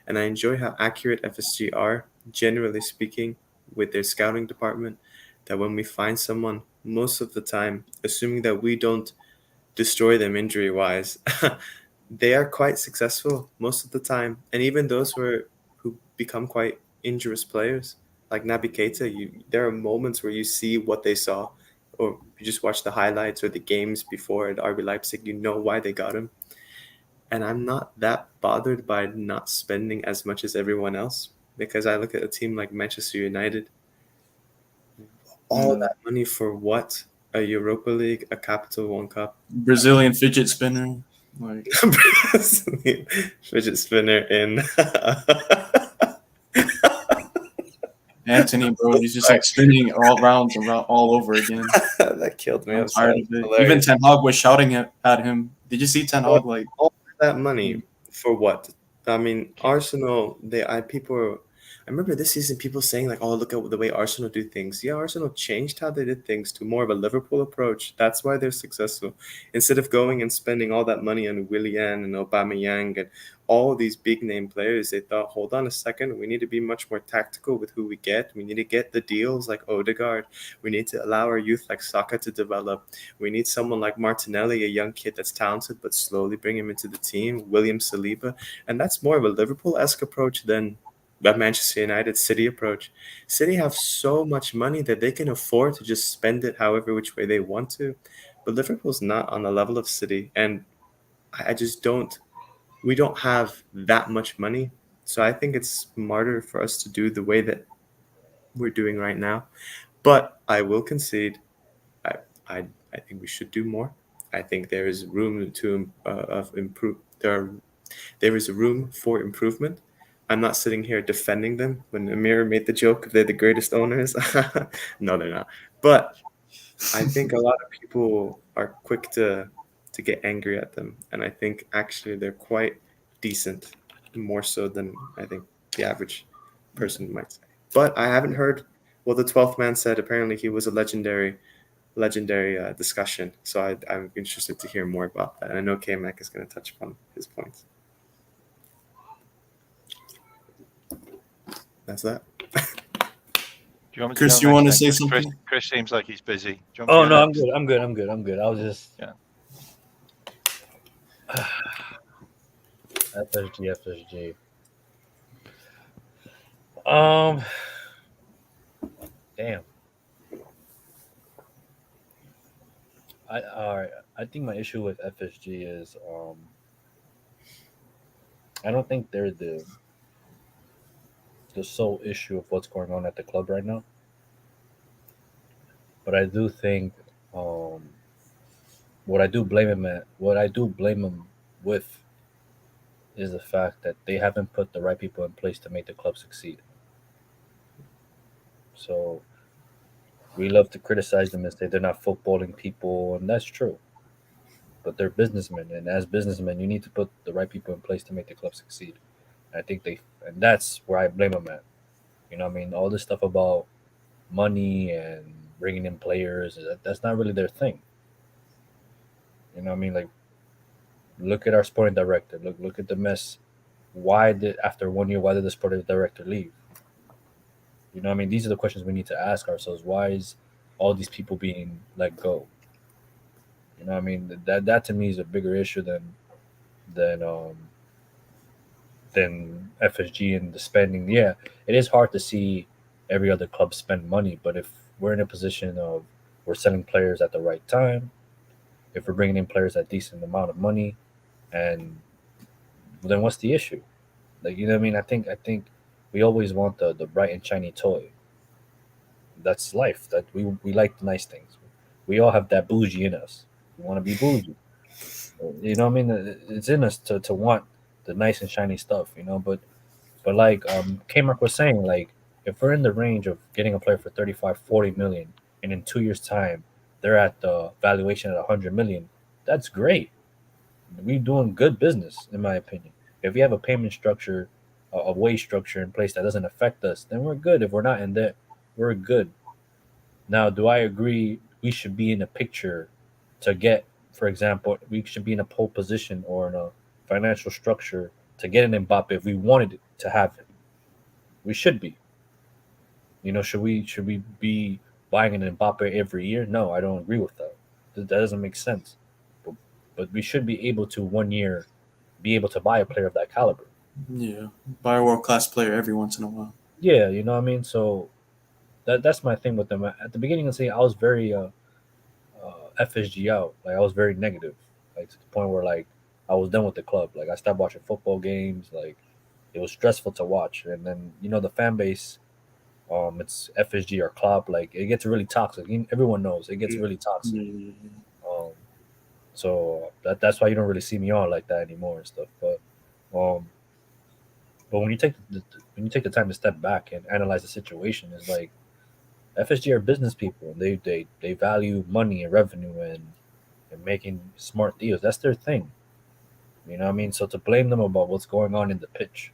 And I enjoy how accurate FSG are, generally speaking, with their scouting department. That when we find someone, most of the time, assuming that we don't destroy them injury wise, they are quite successful most of the time. And even those who become quite injurious players, like Naby Keita, there are moments where you see what they saw, or you just watch the highlights or the games before at RB Leipzig, you know why they got him. And I'm not that bothered by not spending as much as everyone else because I look at a team like Manchester United, all Mm. that money for what? A Europa League, a Capital One Cup, Brazilian fidget spinner. Like fidget spinner in. Anthony, bro, he's just like spinning all rounds around all over again. That killed me. I'm I'm sorry. tired of it. Hilarious. Even Ten Hag was shouting at him. Did you see Ten Hag like? All that money for what? I mean, Arsenal. I remember this season people saying like, "Oh, look at the way Arsenal do things." Yeah, Arsenal changed how they did things to more of a Liverpool approach. That's why they're successful. Instead of going and spending all that money on Willian and Aubameyang and all these big name players, they thought, "Hold on a second, we need to be much more tactical with who we get. We need to get the deals like Odegaard. We need to allow our youth like Saka to develop. We need someone like Martinelli, a young kid that's talented, but slowly bring him into the team. William Saliba." And that's more of a Liverpool-esque approach than that Manchester United City approach. City have so much money that they can afford to just spend it however which way they want to. But Liverpool's not on the level of City. And I just don't, we don't have that much money. So I think it's smarter for us to do the way that we're doing right now. But I will concede, I, I think we should do more. I think there is room to of improve. There is room for improvement. I'm not sitting here defending them when Amir made the joke they're the greatest owners. No, they're not. But I think a lot of people are quick to get angry at them, and I think actually they're quite decent, more so than I think the average person might say. But I haven't heard what the 12th man said. Apparently, he was a legendary discussion. So I'm interested to hear more about that. And I know K-Mac is going to touch upon his points. That's that. Do you want me Chris, to go you want to next say then? something? Chris seems like he's busy. Do you want Oh me to no, go I'm next? good. I'm good. I was just Yeah. FSG. Damn. All right. I think my issue with FSG is I don't think they're the sole issue of what's going on at the club right now. But I do think what I do blame him with is the fact that they haven't put the right people in place to make the club succeed. So we love to criticize them and say they're not footballing people, and that's true. But they're businessmen, and as businessmen, you need to put the right people in place to make the club succeed. And I think and that's where I blame them at. You know, what I mean, all this stuff about money and bringing in players, that's not really their thing. You know, what I mean, like look at our sporting director. Look at the mess. Why did after 1 year? Why did the sporting director leave? You know what I mean? These are the questions we need to ask ourselves. Why is all these people being let go? You know what I mean? That to me is a bigger issue than um than FSG and the spending. Yeah, it is hard to see every other club spend money, but if we're in a position of we're selling players at the right time, if we're bringing in players at decent amount of money, and then what's the issue? Like, you know what I mean? I think we always want the bright and shiny toy. That's life. That we like the nice things. We all have that bougie in us. We want to be bougie. You know what I mean? It's in us to want the nice and shiny stuff. You know, but like Kmark was saying, like if we're in the range of getting a player for 35, 40 million, and in 2 years' time they're at the valuation at 100 million, that's great. We're doing good business, in my opinion. If we have a payment structure, a wage structure in place that doesn't affect us, then we're good. If we're not in debt, we're good. Now, do I agree we should be in a picture to get, for example, we should be in a pole position or in a financial structure to get an Mbappe if we wanted to have him? We should be. You know, should we be buying an Mbappe every year? No, I don't agree with that. That doesn't make sense. But, but we should be able to 1 year be able to buy a player of that caliber. Yeah, buy a world class player every once in a while. Yeah, you know what I mean. So that's my thing with them. At the beginning of the season, I was very FSG out. Like I was very negative, like to the point where like I was done with the club. Like I stopped watching football games. Like it was stressful to watch. And then the fan base, it's FSG or club. Like it gets really toxic. Everyone knows it gets really toxic. Yeah. Um, so that's why you don't really see me on like that anymore and stuff. Um, but when you take the time to step back and analyze the situation, it's like FSG are business people. They value money and revenue and making smart deals. That's their thing. You know what I mean? So to blame them about what's going on in the pitch,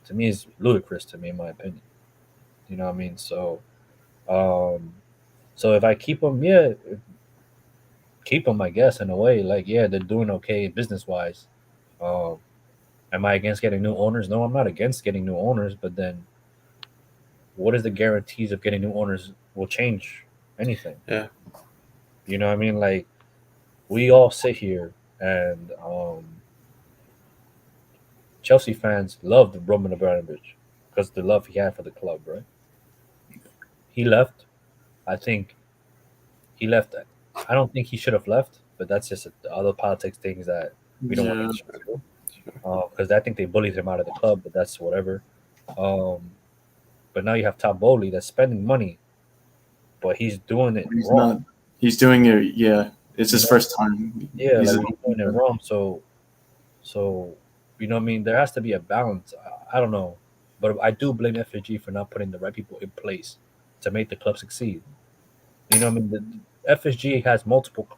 to me is ludicrous to me, in my opinion. You know what I mean? Um, so if I keep them, yeah, keep them, I guess, in a way. Like, yeah, they're doing okay business wise. Um, am I against getting new owners? No, I'm not against getting new owners. But then, what is the guarantees of getting new owners will change anything? Yeah. You know what I mean? Like, we all sit here and Chelsea fans loved Roman Abramovich because the love he had for the club, right? He left. I think he left. I don't think he should have left, but that's just the other politics things that we don't want to Yeah. get into. Because I think they bullied him out of the club, but that's whatever. Um, but now you have Todd Bowley that's spending money, but he's doing it He's wrong. not. He's doing it. Yeah, it's his You know? first time. Yeah, He's like he's doing it wrong. So you know what I mean? There has to be a balance. I don't know, but I do blame FAG for not putting the right people in place to make the club succeed. You know what I mean? The FSG has multiple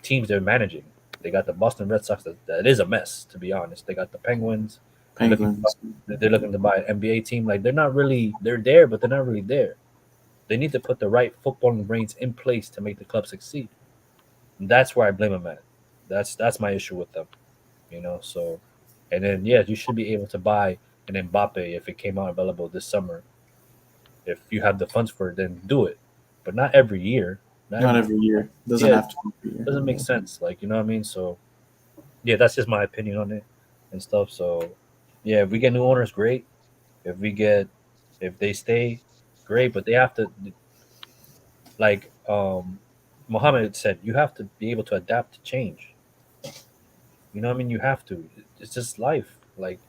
teams they're managing. They got the Boston Red Sox that is a mess, to be honest. They got the Penguins. Penguins. They're looking to buy an NBA team. Like they're there, but they're not really there. They need to put the right footballing brains in place to make the club succeed. And that's where I blame them at. That's my issue with them. So and then yeah, you should be able to buy an Mbappe if it came out available this summer. If you have the funds for it, then do it. But not every year. Not every year. Doesn't Yeah, have to be every year. doesn't make sense. Like, you know what I mean? So yeah, that's just my opinion on it and stuff. So yeah, if we get new owners, great. If they stay, great. But they have to, like Mohammed said, you have to be able to adapt to change. You know what I mean? You have to. It's just life. Like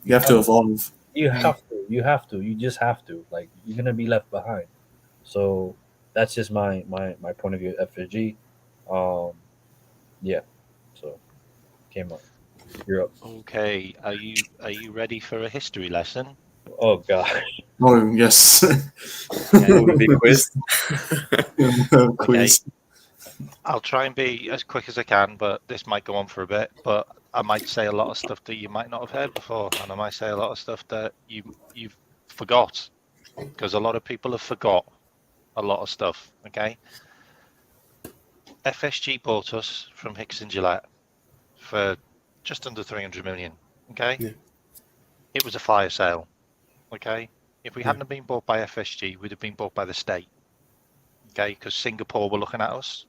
You have to evolve. you have to. You have to. You just have to. Like you're gonna be left behind. So that's just my point of view at FG. Um, yeah. So came up. You're up. Okay, are you ready for a history lesson? Oh god. Oh yes. Will we be quizzed? Quiz. I'll try and be as quick as I can, but this might go on for a bit. But I might say a lot of stuff that you might not have heard before, and I might say a lot of stuff that you've forgot, because a lot of people have forgot a lot of stuff. Okay. FSG bought us from Hicks and Gillette for just under 300 million. Okay. Yeah. It was a fire sale. Okay. If we Yeah. hadn't have been bought by FSG, we'd have been bought by the state. Okay, because Singapore were looking at us,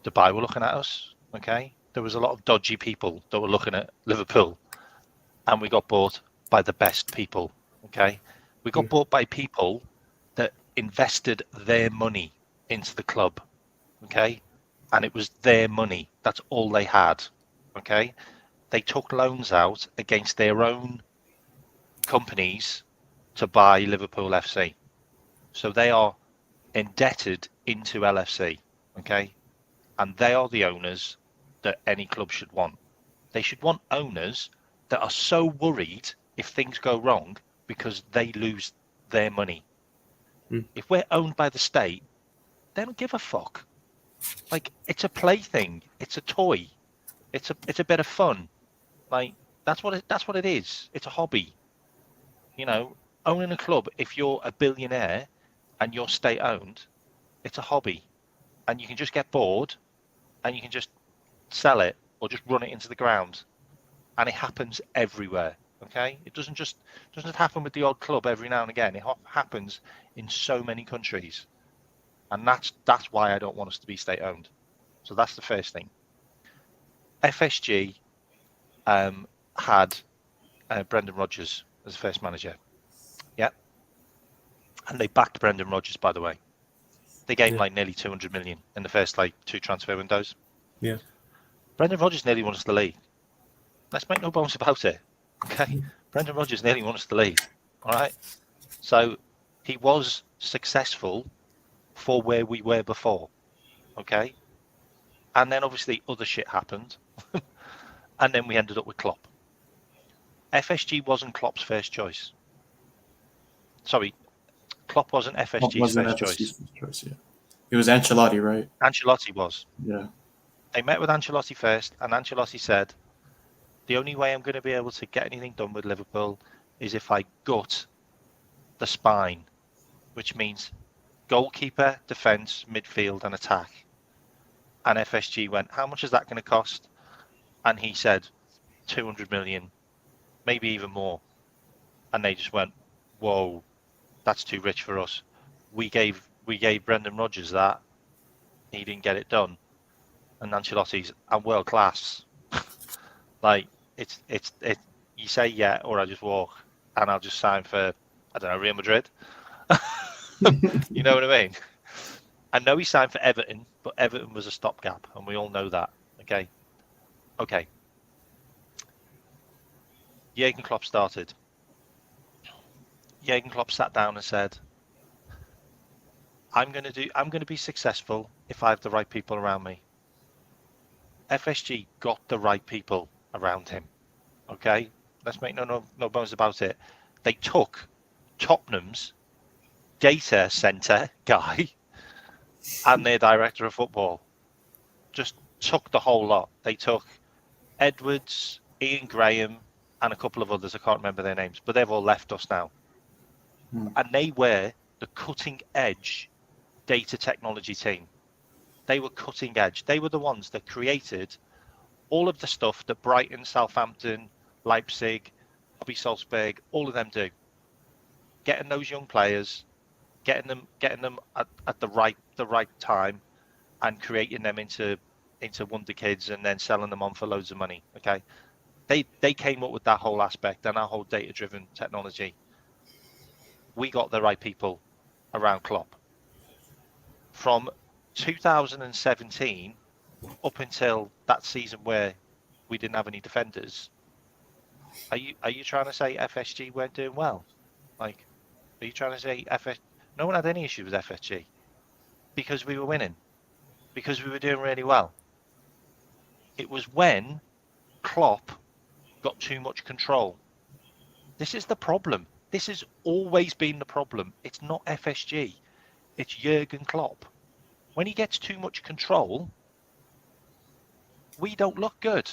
Dubai were looking at us. Okay, there was a lot of dodgy people that were looking at Liverpool, and we got bought by the best people. Okay, we got bought by people that invested their money into the club. Okay, and it was their money. That's all they had. Okay, they took loans out against their own companies to buy Liverpool FC. So they are indebted into LFC, okay? And they are the owners that any club should want. They should want owners that are so worried if things go wrong because they lose their money. If we're owned by the state, they don't give a fuck. Like, it's a plaything. It's a toy. It's a bit of fun. Like, that's what it is. It's a hobby. You know, owning a club, if you're a billionaire and you're state owned, it's a hobby. And you can just get bored and you can just sell it or just run it into the ground. And it happens everywhere. Okay? It doesn't happen with the odd club every now and again. It happens in so many countries. And that's why I don't want us to be state owned. So that's the first thing. FSG had Brendan Rodgers as the first manager. Yeah. And they backed Brendan Rodgers, by the way. They gave him like nearly 200 million in the first like 2 transfer windows. Yeah. Brendan Rodgers nearly won us the league. Let's make no bones about it. Okay. Brendan Rodgers nearly won us the league. All right. So he was successful for where we were before. Okay. And then obviously other shit happened. And then we ended up with Klopp. FSG wasn't Klopp's first choice. Sorry, Klopp wasn't FSG's first choice. Yeah. It was Ancelotti, right? Ancelotti was. Yeah. They met with Ancelotti first, and Ancelotti said, the only way I'm going to be able to get anything done with Liverpool is if I gut the spine, which means goalkeeper, defence, midfield, and attack. And FSG went, how much is that going to cost? And he said, 200 million, maybe even more. And they just went, whoa, that's too rich for us. We gave Brendan Rodgers that. He didn't get it done. And Ancelotti's world class. Like it's you say yeah, or I just walk and I'll just sign for, I don't know, Real Madrid. You know what I mean? I know he signed for Everton, but Everton was a stopgap, and we all know that. Okay. Jurgen Klopp started. Jurgen Klopp sat down and said, I'm going to be successful if I have the right people around me. FSG got the right people around him. Okay? Let's make no bones about it. They took Tottenham's data center guy and their director of football. Just took the whole lot. They took Edwards, Ian Graham, and a couple of others. I can't remember their names, but they've all left us now. And they were the cutting edge data technology team. They were cutting edge. They were the ones that created all of the stuff that Brighton, Southampton, Leipzig, RB Salzburg, all of them do. Getting those young players, getting them at the right time, and creating them into wonder kids, and then selling them on for loads of money. Okay, they came up with that whole aspect and that whole data driven technology. We got the right people around Klopp. From 2017 up until that season where we didn't have any defenders, are you trying to say FSG weren't doing well? Like, are you trying to say no one had any issue with FSG because we were winning, because we were doing really well? It was when Klopp got too much control. This is the problem. This has always been the problem. It's not FSG. It's Jurgen Klopp. When he gets too much control, we don't look good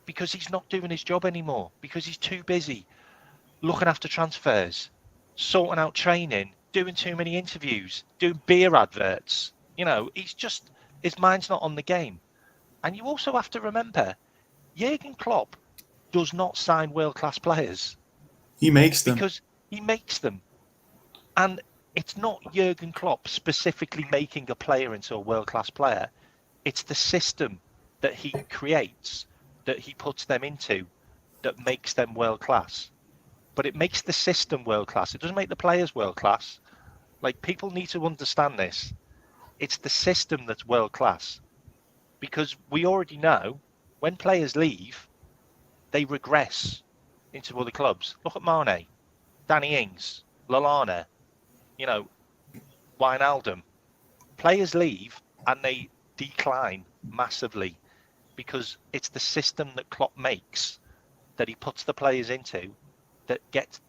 because he's not doing his job anymore, because he's too busy looking after transfers, sorting out training, doing too many interviews, doing beer adverts. You know, his mind's not on the game. And you also have to remember, Jurgen Klopp does not sign world-class players. He makes them. Because he makes them. And it's not Jurgen Klopp specifically making a player into a world-class player. It's the system that he creates, that he puts them into, that makes them world-class. But it makes the system world-class. It doesn't make the players world-class. Like, people need to understand this. It's the system that's world-class. Because we already know when players leave, they regress into other clubs. Look at Mane, Danny Ings, Lallana, you know, Wijnaldum. Players leave and they decline massively because it's the system that Klopp makes, that he puts the players into, that gets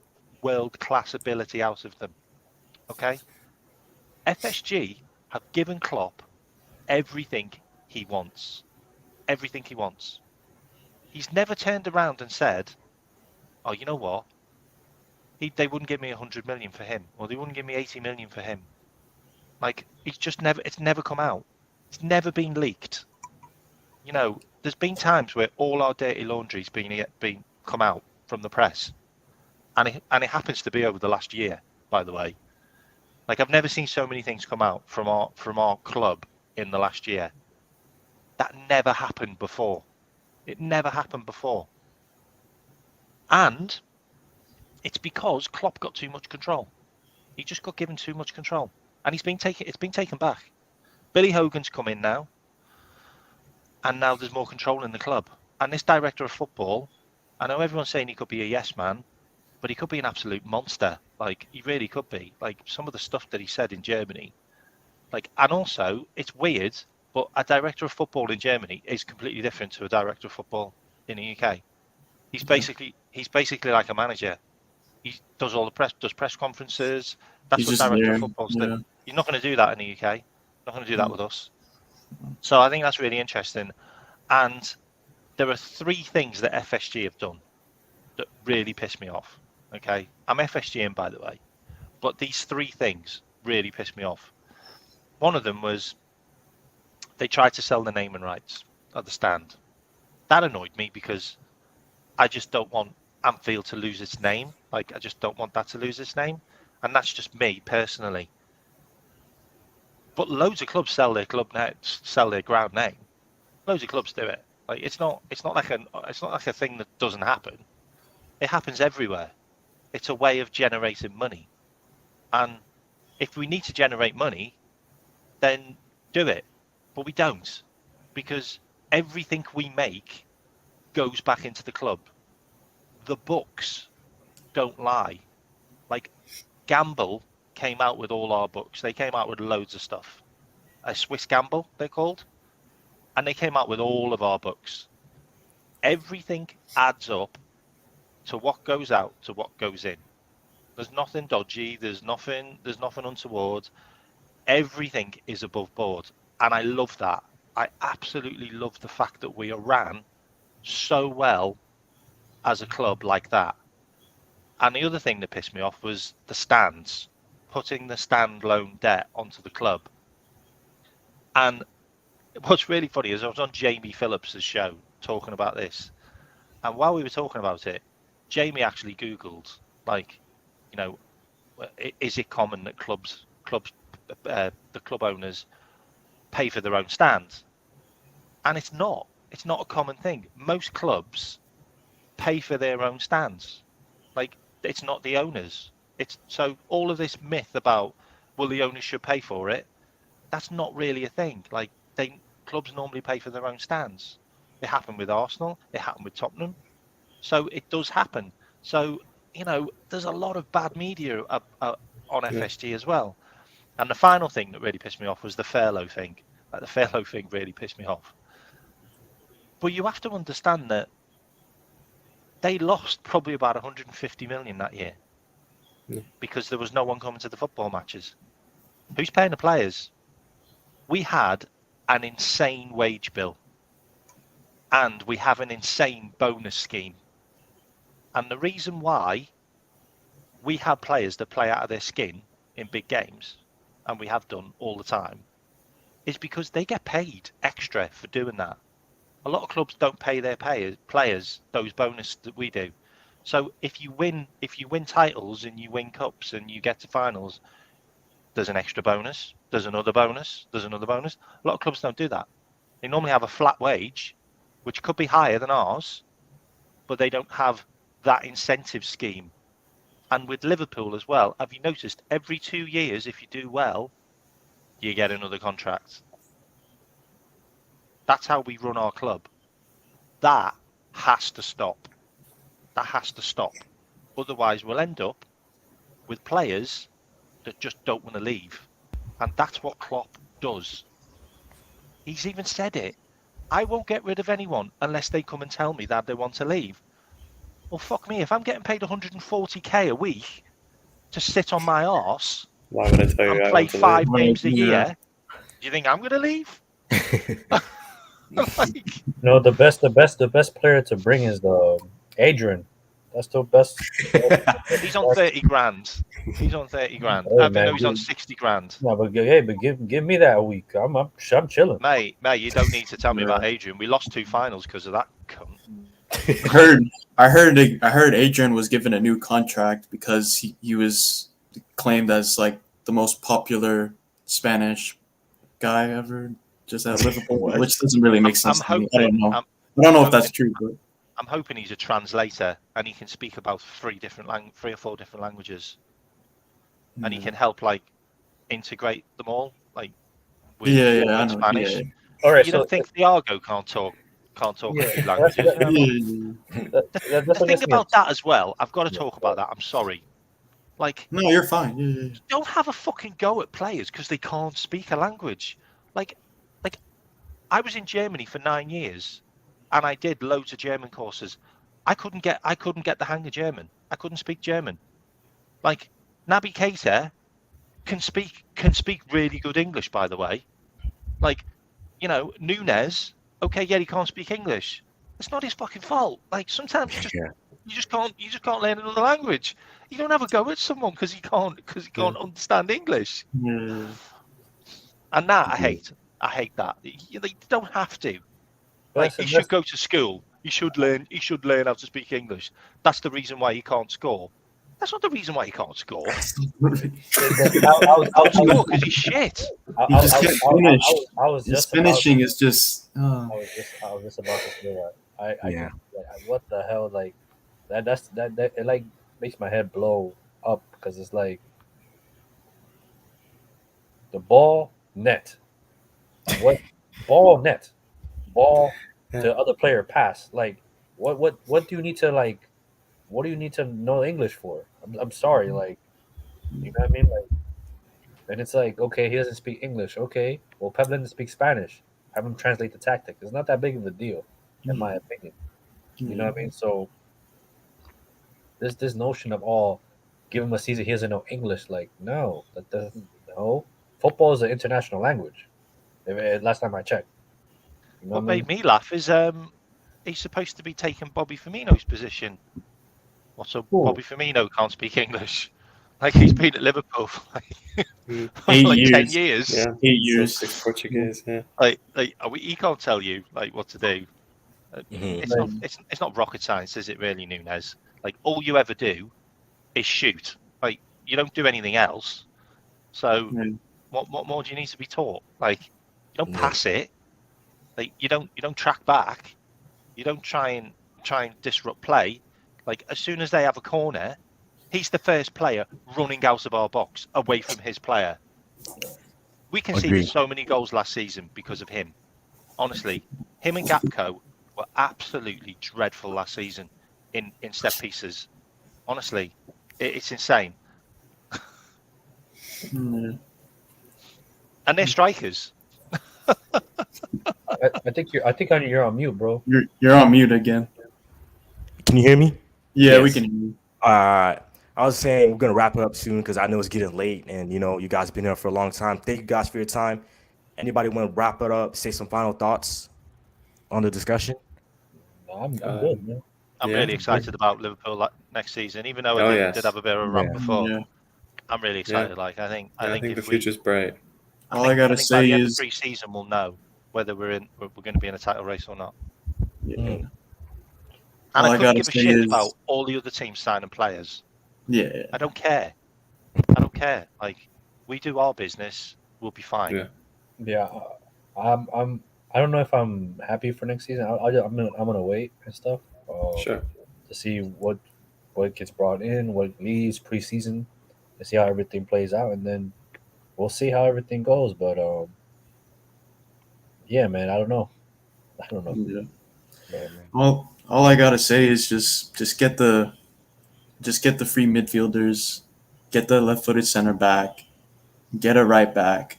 world-class ability out of them. Okay? FSG have given Klopp everything he wants. Everything he wants. He's never turned around and said, oh, you know what? They wouldn't give me 100 million for him, or they wouldn't give me 80 million for him. Like, it's never come out. It's never been leaked. You know, there's been times where all our dirty laundry's been come out from the press. And it happens to be over the last year, by the way. Like, I've never seen so many things come out from our club in the last year. That never happened before. It never happened before. And it's because Klopp got too much control. He just got given too much control. And it's been taken back. Billy Hogan's come in now. And now there's more control in the club. And this director of football, I know everyone's saying he could be a yes man, but he could be an absolute monster. Like, he really could be. Like, some of the stuff that he said in Germany. Like, and also, it's weird, but a director of football in Germany is completely different to a director of football in the UK. He's basically like a manager. He does all the press conferences. That's He's what just director there. of footballs Yeah. do. You're not going to do that in the UK. Not going to do that with us. So I think that's really interesting. And there are 3 things that FSG have done that really piss me off. Okay, I'm FSG in, by the way, but these 3 things really piss me off. One of them was they tried to sell the naming rights at the stand. That annoyed me because I just don't want Anfield to lose its name. Like, I just don't want that to lose its name, and that's just me personally. But loads of clubs sell their ground name. Loads of clubs do it. Like, it's not like a thing that doesn't happen. It happens everywhere. It's a way of generating money. And if we need to generate money, then do it. But we don't, because everything we make goes back into the club. The books don't lie. Like, Gamble came out with all our books. They came out with loads of stuff. A Swiss Gamble, they're called. And they came out with all of our books. Everything adds up to what goes out to what goes in. There's nothing dodgy. There's nothing untoward. Everything is above board. And I love that. I absolutely love the fact that we are ran so well as a club like that. And the other thing that pissed me off was the stands, putting the standalone debt onto the club. And what's really funny is I was on Jamie Phillips's show talking about this. And while we were talking about it, Jamie actually Googled, like, you know, is it common that the club owners pay for their own stands? And it's not. It's not a common thing. Most clubs pay for their own stands. Like, it's not the owners. So all of this myth about, well, the owners should pay for it, that's not really a thing. Like, clubs normally pay for their own stands. It happened with Arsenal. It happened with Tottenham. So it does happen. So, you know, there's a lot of bad media on FSG as well. And the final thing that really pissed me off was the Fairlow thing. Like, the Fairlow thing really pissed me off. But you have to understand that they lost probably about 150 million that year because there was no one coming to the football matches. Who's paying the players? We had an insane wage bill, and we have an insane bonus scheme. And the reason why we have players that play out of their skin in big games, and we have done all the time, is because they get paid extra for doing that. A lot of clubs don't pay their players those bonus that we do. So if you win titles and you win cups and you get to finals, there's an extra bonus. There's another bonus. There's another bonus. A lot of clubs don't do that. They normally have a flat wage, which could be higher than ours, but they don't have that incentive scheme. And with Liverpool as well, have you noticed every 2 years, if you do well, you get another contract? That's how we run our club. That has to stop. That has to stop. Otherwise, we'll end up with players that just don't want to leave. And that's what Klopp does. He's even said it. I won't get rid of anyone unless they come and tell me that they want to leave. Well, fuck me. If I'm getting paid 140k a week to sit on my arse Why would I tell you and I play want to 5 leave? games a Yeah. year, do you think I'm going to leave? Like, No, the best player to bring is the Adrian. That's the best. he's on 30 grand. He's on 30 grand. Hey, I man, know he's on dude. 60 grand. No, but give me that a week. I'm chilling. Mate, you don't need to tell me about Adrian. We lost 2 finals because of that cunt. I heard Adrian was given a new contract because he was claimed as like the most popular Spanish guy ever just at Liverpool, which doesn't really make sense to me. I don't know. I don't know if that's true, but I'm hoping he's a translator and he can speak about 3 or 4 different languages, and he can help like integrate them all, like with I know. Spanish. Yeah. All right, You so don't think Thiago can't talk Yeah, a few that's- languages? that's The what thing gets me about that as well, I've got to talk about that. I'm sorry. Like, No, you're fine. Yeah. don't have a fucking go at players because they can't speak a language. Like I was in Germany for 9 years, and I did loads of German courses. I couldn't get the hang of German. I couldn't speak German. Like Naby Keita can speak really good English, by the way. Like, you know, Nunes. Okay, yeah, he can't speak English. It's not his fucking fault. Like sometimes you just can't learn another language. You don't have a go at someone because he can't understand English. Yeah. And that I hate. I hate that. They don't have to. Like, he should go to school. He should learn how to speak English. That's the reason why he can't score. That's not the reason why he can't score. He can't score because he's shit. He just can't finish. I was His just finishing is just. I was just about to say that. Yeah. What the hell? Like that it like makes my head blow up because it's like the ball net. What ball net? Ball to other player pass. Like what do you need to like? What do you need to know English for? I'm sorry, like you know what I mean? Like, and it's like, okay, he doesn't speak English. Okay, well, Pep doesn't speak Spanish. Have him translate the tactic. It's not that big of a deal, in my opinion. You know what I mean? So this notion of give him a season, he doesn't know English. Like, no, that doesn't. No, football is an international language. Last time I checked. You know What what I mean? made me laugh is he's supposed to be taking Bobby Firmino's position. Well, so Bobby Firmino can't speak English. Like, he's been at Liverpool for like 10 years. Yeah, 8 years. 6 Portuguese. Yeah. He can't tell you like what to do. It's not rocket science, is it? Really, Nunes? Like, all you ever do is shoot. Like, you don't do anything else. So what more do you need to be taught? Like, you don't pass it. Like, you don't track back. You don't try and disrupt play. Like, as soon as they have a corner, he's the first player running out of our box away from his player. We conceded so many goals last season because of him. Honestly, him and Gakpo were absolutely dreadful last season in set pieces. Honestly, it's insane. And they're strikers. I think you're on mute, bro. You're on mute again. Can you hear me? Yeah, Yes. we can hear you. I was saying we're gonna wrap it up soon because I know it's getting late, and you guys have been here for a long time. Thank you guys for your time. Anybody want to wrap it up? Say some final thoughts on the discussion. No, I'm good, man. I'm really excited about Liverpool next season, even though I did have a bit of a run before. Yeah. I'm really excited. Like, I think the future's bright. All I gotta by say the end is of pre-season we'll know whether we're going to be in a title race or not. yeah. And All I I couldn't gotta give a say shit is- about all the other teams signing players. Yeah. I don't care. I don't care. Like, we do our business, we'll be fine. Yeah. Yeah, I don't know if I'm happy for next season. I'm gonna wait and stuff. Sure. To see what gets brought in, what leaves preseason, to see how everything plays out, and then we'll see how everything goes. But yeah, man, I don't know. Yeah. Yeah, man. All I gotta say is just get the free midfielders, get the left-footed center back, get a right back,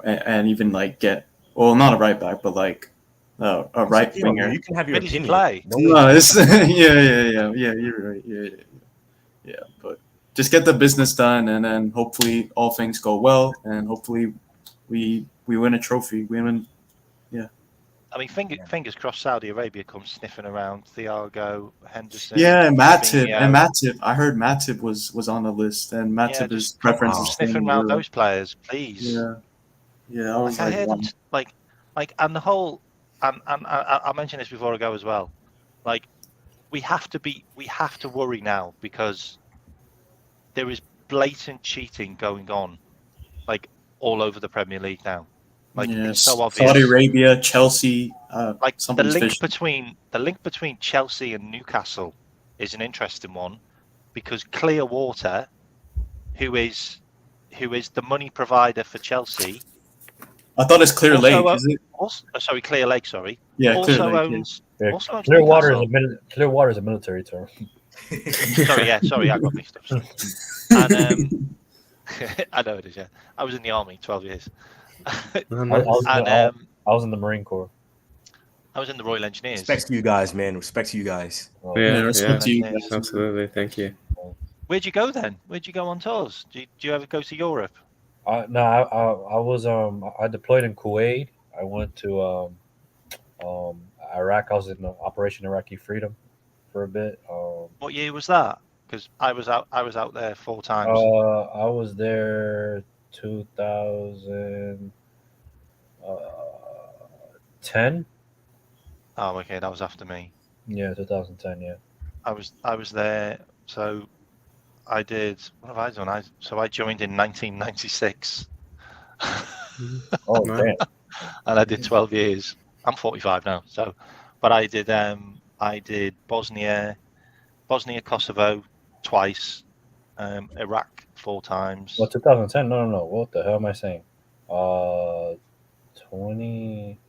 and even like get not a right back, but like a right You know, winger. you can have your Where does he opinion. play? No No, one- it's yeah. You're right. Yeah. But just get the business done, and then hopefully all things go well, and hopefully we win a trophy. We win. I mean, fingers crossed Saudi Arabia comes sniffing around. Thiago, Henderson. Yeah, Matip Fabinho. and Matip. I heard Matip was on the list, and Matip Yeah, is just preference wow. is staying sniffing in around Europe. those players, please. Yeah. I was Like, I like, heard wow. them and the whole and I mentioned this before I go as well. Like, we have to worry now because there is blatant cheating going on, like all over the Premier League now. Like, it's so obvious. Saudi Arabia, Chelsea. Like, the somebody's link fishing. between Chelsea and Newcastle is an interesting one, because Clearwater, who is the money provider for Chelsea, I thought it's Clear Also, Lake. Is it? sorry, Clear Lake, sorry, Yeah, Clear also Lake. owns Yeah, also owns Clearwater is Newcastle. Clearwater is a military term. Sorry, I got mixed up. Sorry. And I know it is. Yeah, I was in the army 12 years, and I was in the Marine Corps. I was in the Royal Engineers. Respect to you guys, man. Respect to you guys. Yeah, respect to you Yeah. guys. Absolutely. Thank you. Where'd you go then? Where'd you go on tours? Do you ever go to Europe? No, I was I deployed in Kuwait. I went to Iraq. I was in Operation Iraqi Freedom for a bit. What year was that? Because I was out there 4 times. I was there 2010. Oh, okay, that was after me. Yeah, 2010. Yeah. I was there. So I did. What have I done? I joined in 1996. Oh Wow. damn. And I did 12 years. I'm 45 now, but I did Bosnia, Kosovo twice, Iraq 4 times. Well, 2010. No. What the hell am I saying? 20.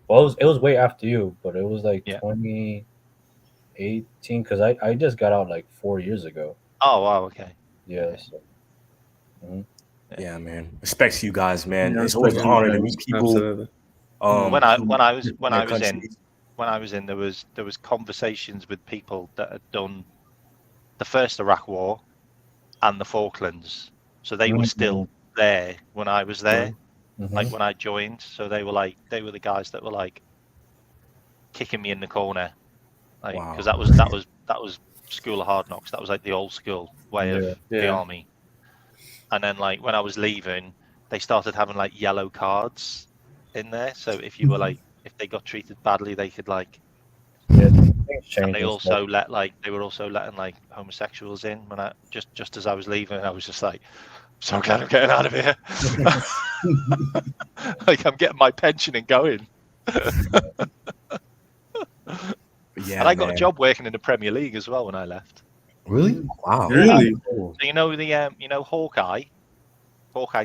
Well, it was way after you, but it was like Yeah. 2018 because I just got out like 4 years ago. Oh wow, okay. Yeah. Okay. So, Yeah, man. Respect to you guys, man. Yeah, It's always an respect to you honor to guys. meet people. Absolutely. When I from was different in, countries. there was conversations with people that had done the first Iraq War and the Falklands, so they were still there when I was there. Like when I joined, so they were the guys that were like kicking me in the corner, like Wow. because that was School of Hard Knocks. That was like the old school way of the Yeah. army. And then like when I was leaving, they started having like yellow cards in there. So if you were like if they got treated badly, they could like. yeah, things And changed. they and also stuff. they were also letting like homosexuals in when I just as I was leaving. I was just like, so glad I'm getting out of here. Like I'm getting my pension and going. Yeah, And I got a man. job working in the Premier League as well when I left. Really? Wow. Really? So you know Hawkeye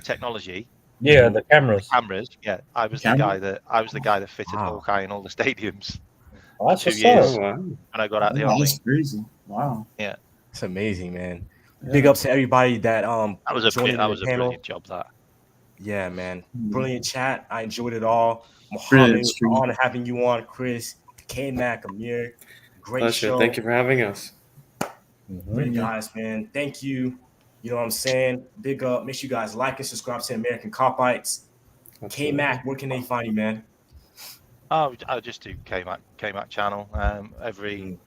Technology Yeah, the cameras. cameras. Yeah, I was the guy that fitted Wow. Hawkeye in all the stadiums Oh, that's 2 what's years. up. Oh, wow. when I got out of the Wow, army. that's crazy. Wow. It's amazing, man. Yeah. Big ups to everybody that That was a joined in the panel. brilliant job. That Yeah, man. Brilliant chat. I enjoyed it all. Mohammed, Brilliant it was an stream. honor having you on. Chris, K-Mac, Amir. Great Pleasure. show. Thank you for having us. Great guys, man. Thank you. You know what I'm saying? Big up. Make sure you guys like and subscribe to American Copites. Absolutely. K-Mac, where can they find you, man? I just do K-Mac channel every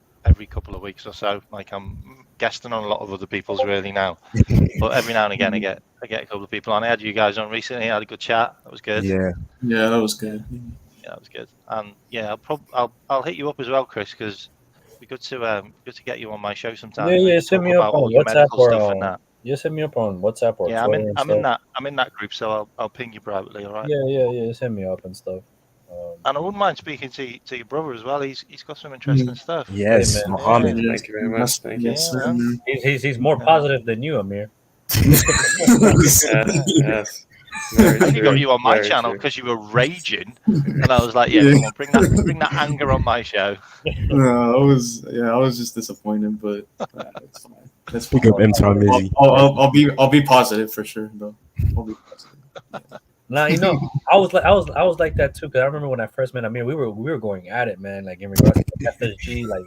couple of weeks or so. Like I'm guesting on a lot of other people's really now, but every now and again I get a couple of people on. I had you guys on recently. I had a good chat. That was good. Yeah. Yeah, that was good. Yeah, that was good. And yeah, I'll hit you up as well, Chris, because Be good to get you on my show sometime. Yeah, We yeah. can Send talk me up about all on your WhatsApp medical or stuff and that. yeah, send me up on WhatsApp or Yeah, Twitter and stuff. I'm in that group, so I'll ping you privately. All right. Yeah. Send me up and stuff. And I wouldn't mind speaking to your brother as well. He's got some interesting stuff. Yes, man. Mohammed. Yeah. Thank you very much. Thank you. Yes, Yeah, sir, man. He's more positive than you, Amir. Yes. Very I only got true. you on my Very channel true. because you were raging, and I was like, yeah, Yeah. come on, bring that anger on my show. No, I was just disappointed, but it's fine. That's fine. Big up M-Tom Izzy. I'll be positive for sure, though. I'll be positive. Now I was like that too because I remember when I first met Amir, we were going at it, man. Like in regards to FSG, like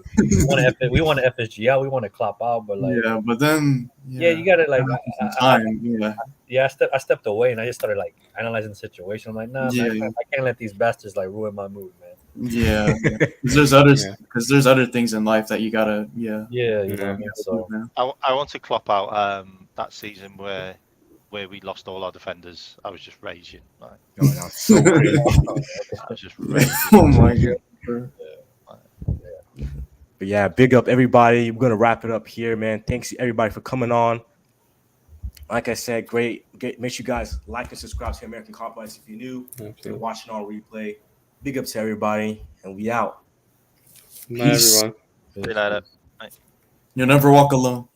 we want to FSG out, we want to clop out, but like Yeah, but then you gotta like after some time, I stepped away and I just started like analyzing the situation. I'm like, nah, Yeah. man, I can't let these bastards like ruin my mood, man. yeah. Because there's other things in life that you gotta Yeah, you know what I mean. So I want to clop out that season where we lost all our defenders. I was just raging. Like, Oh, that was so crazy. I was just raging. Oh my god. But yeah, big up everybody. We're gonna wrap it up here, man. Thanks everybody for coming on. Like I said, great. Make sure you guys like and subscribe to American Cop Bites if you're new. If you're watching on replay. Big up to everybody, and we out. Bye, everyone. See you later. You'll never walk alone.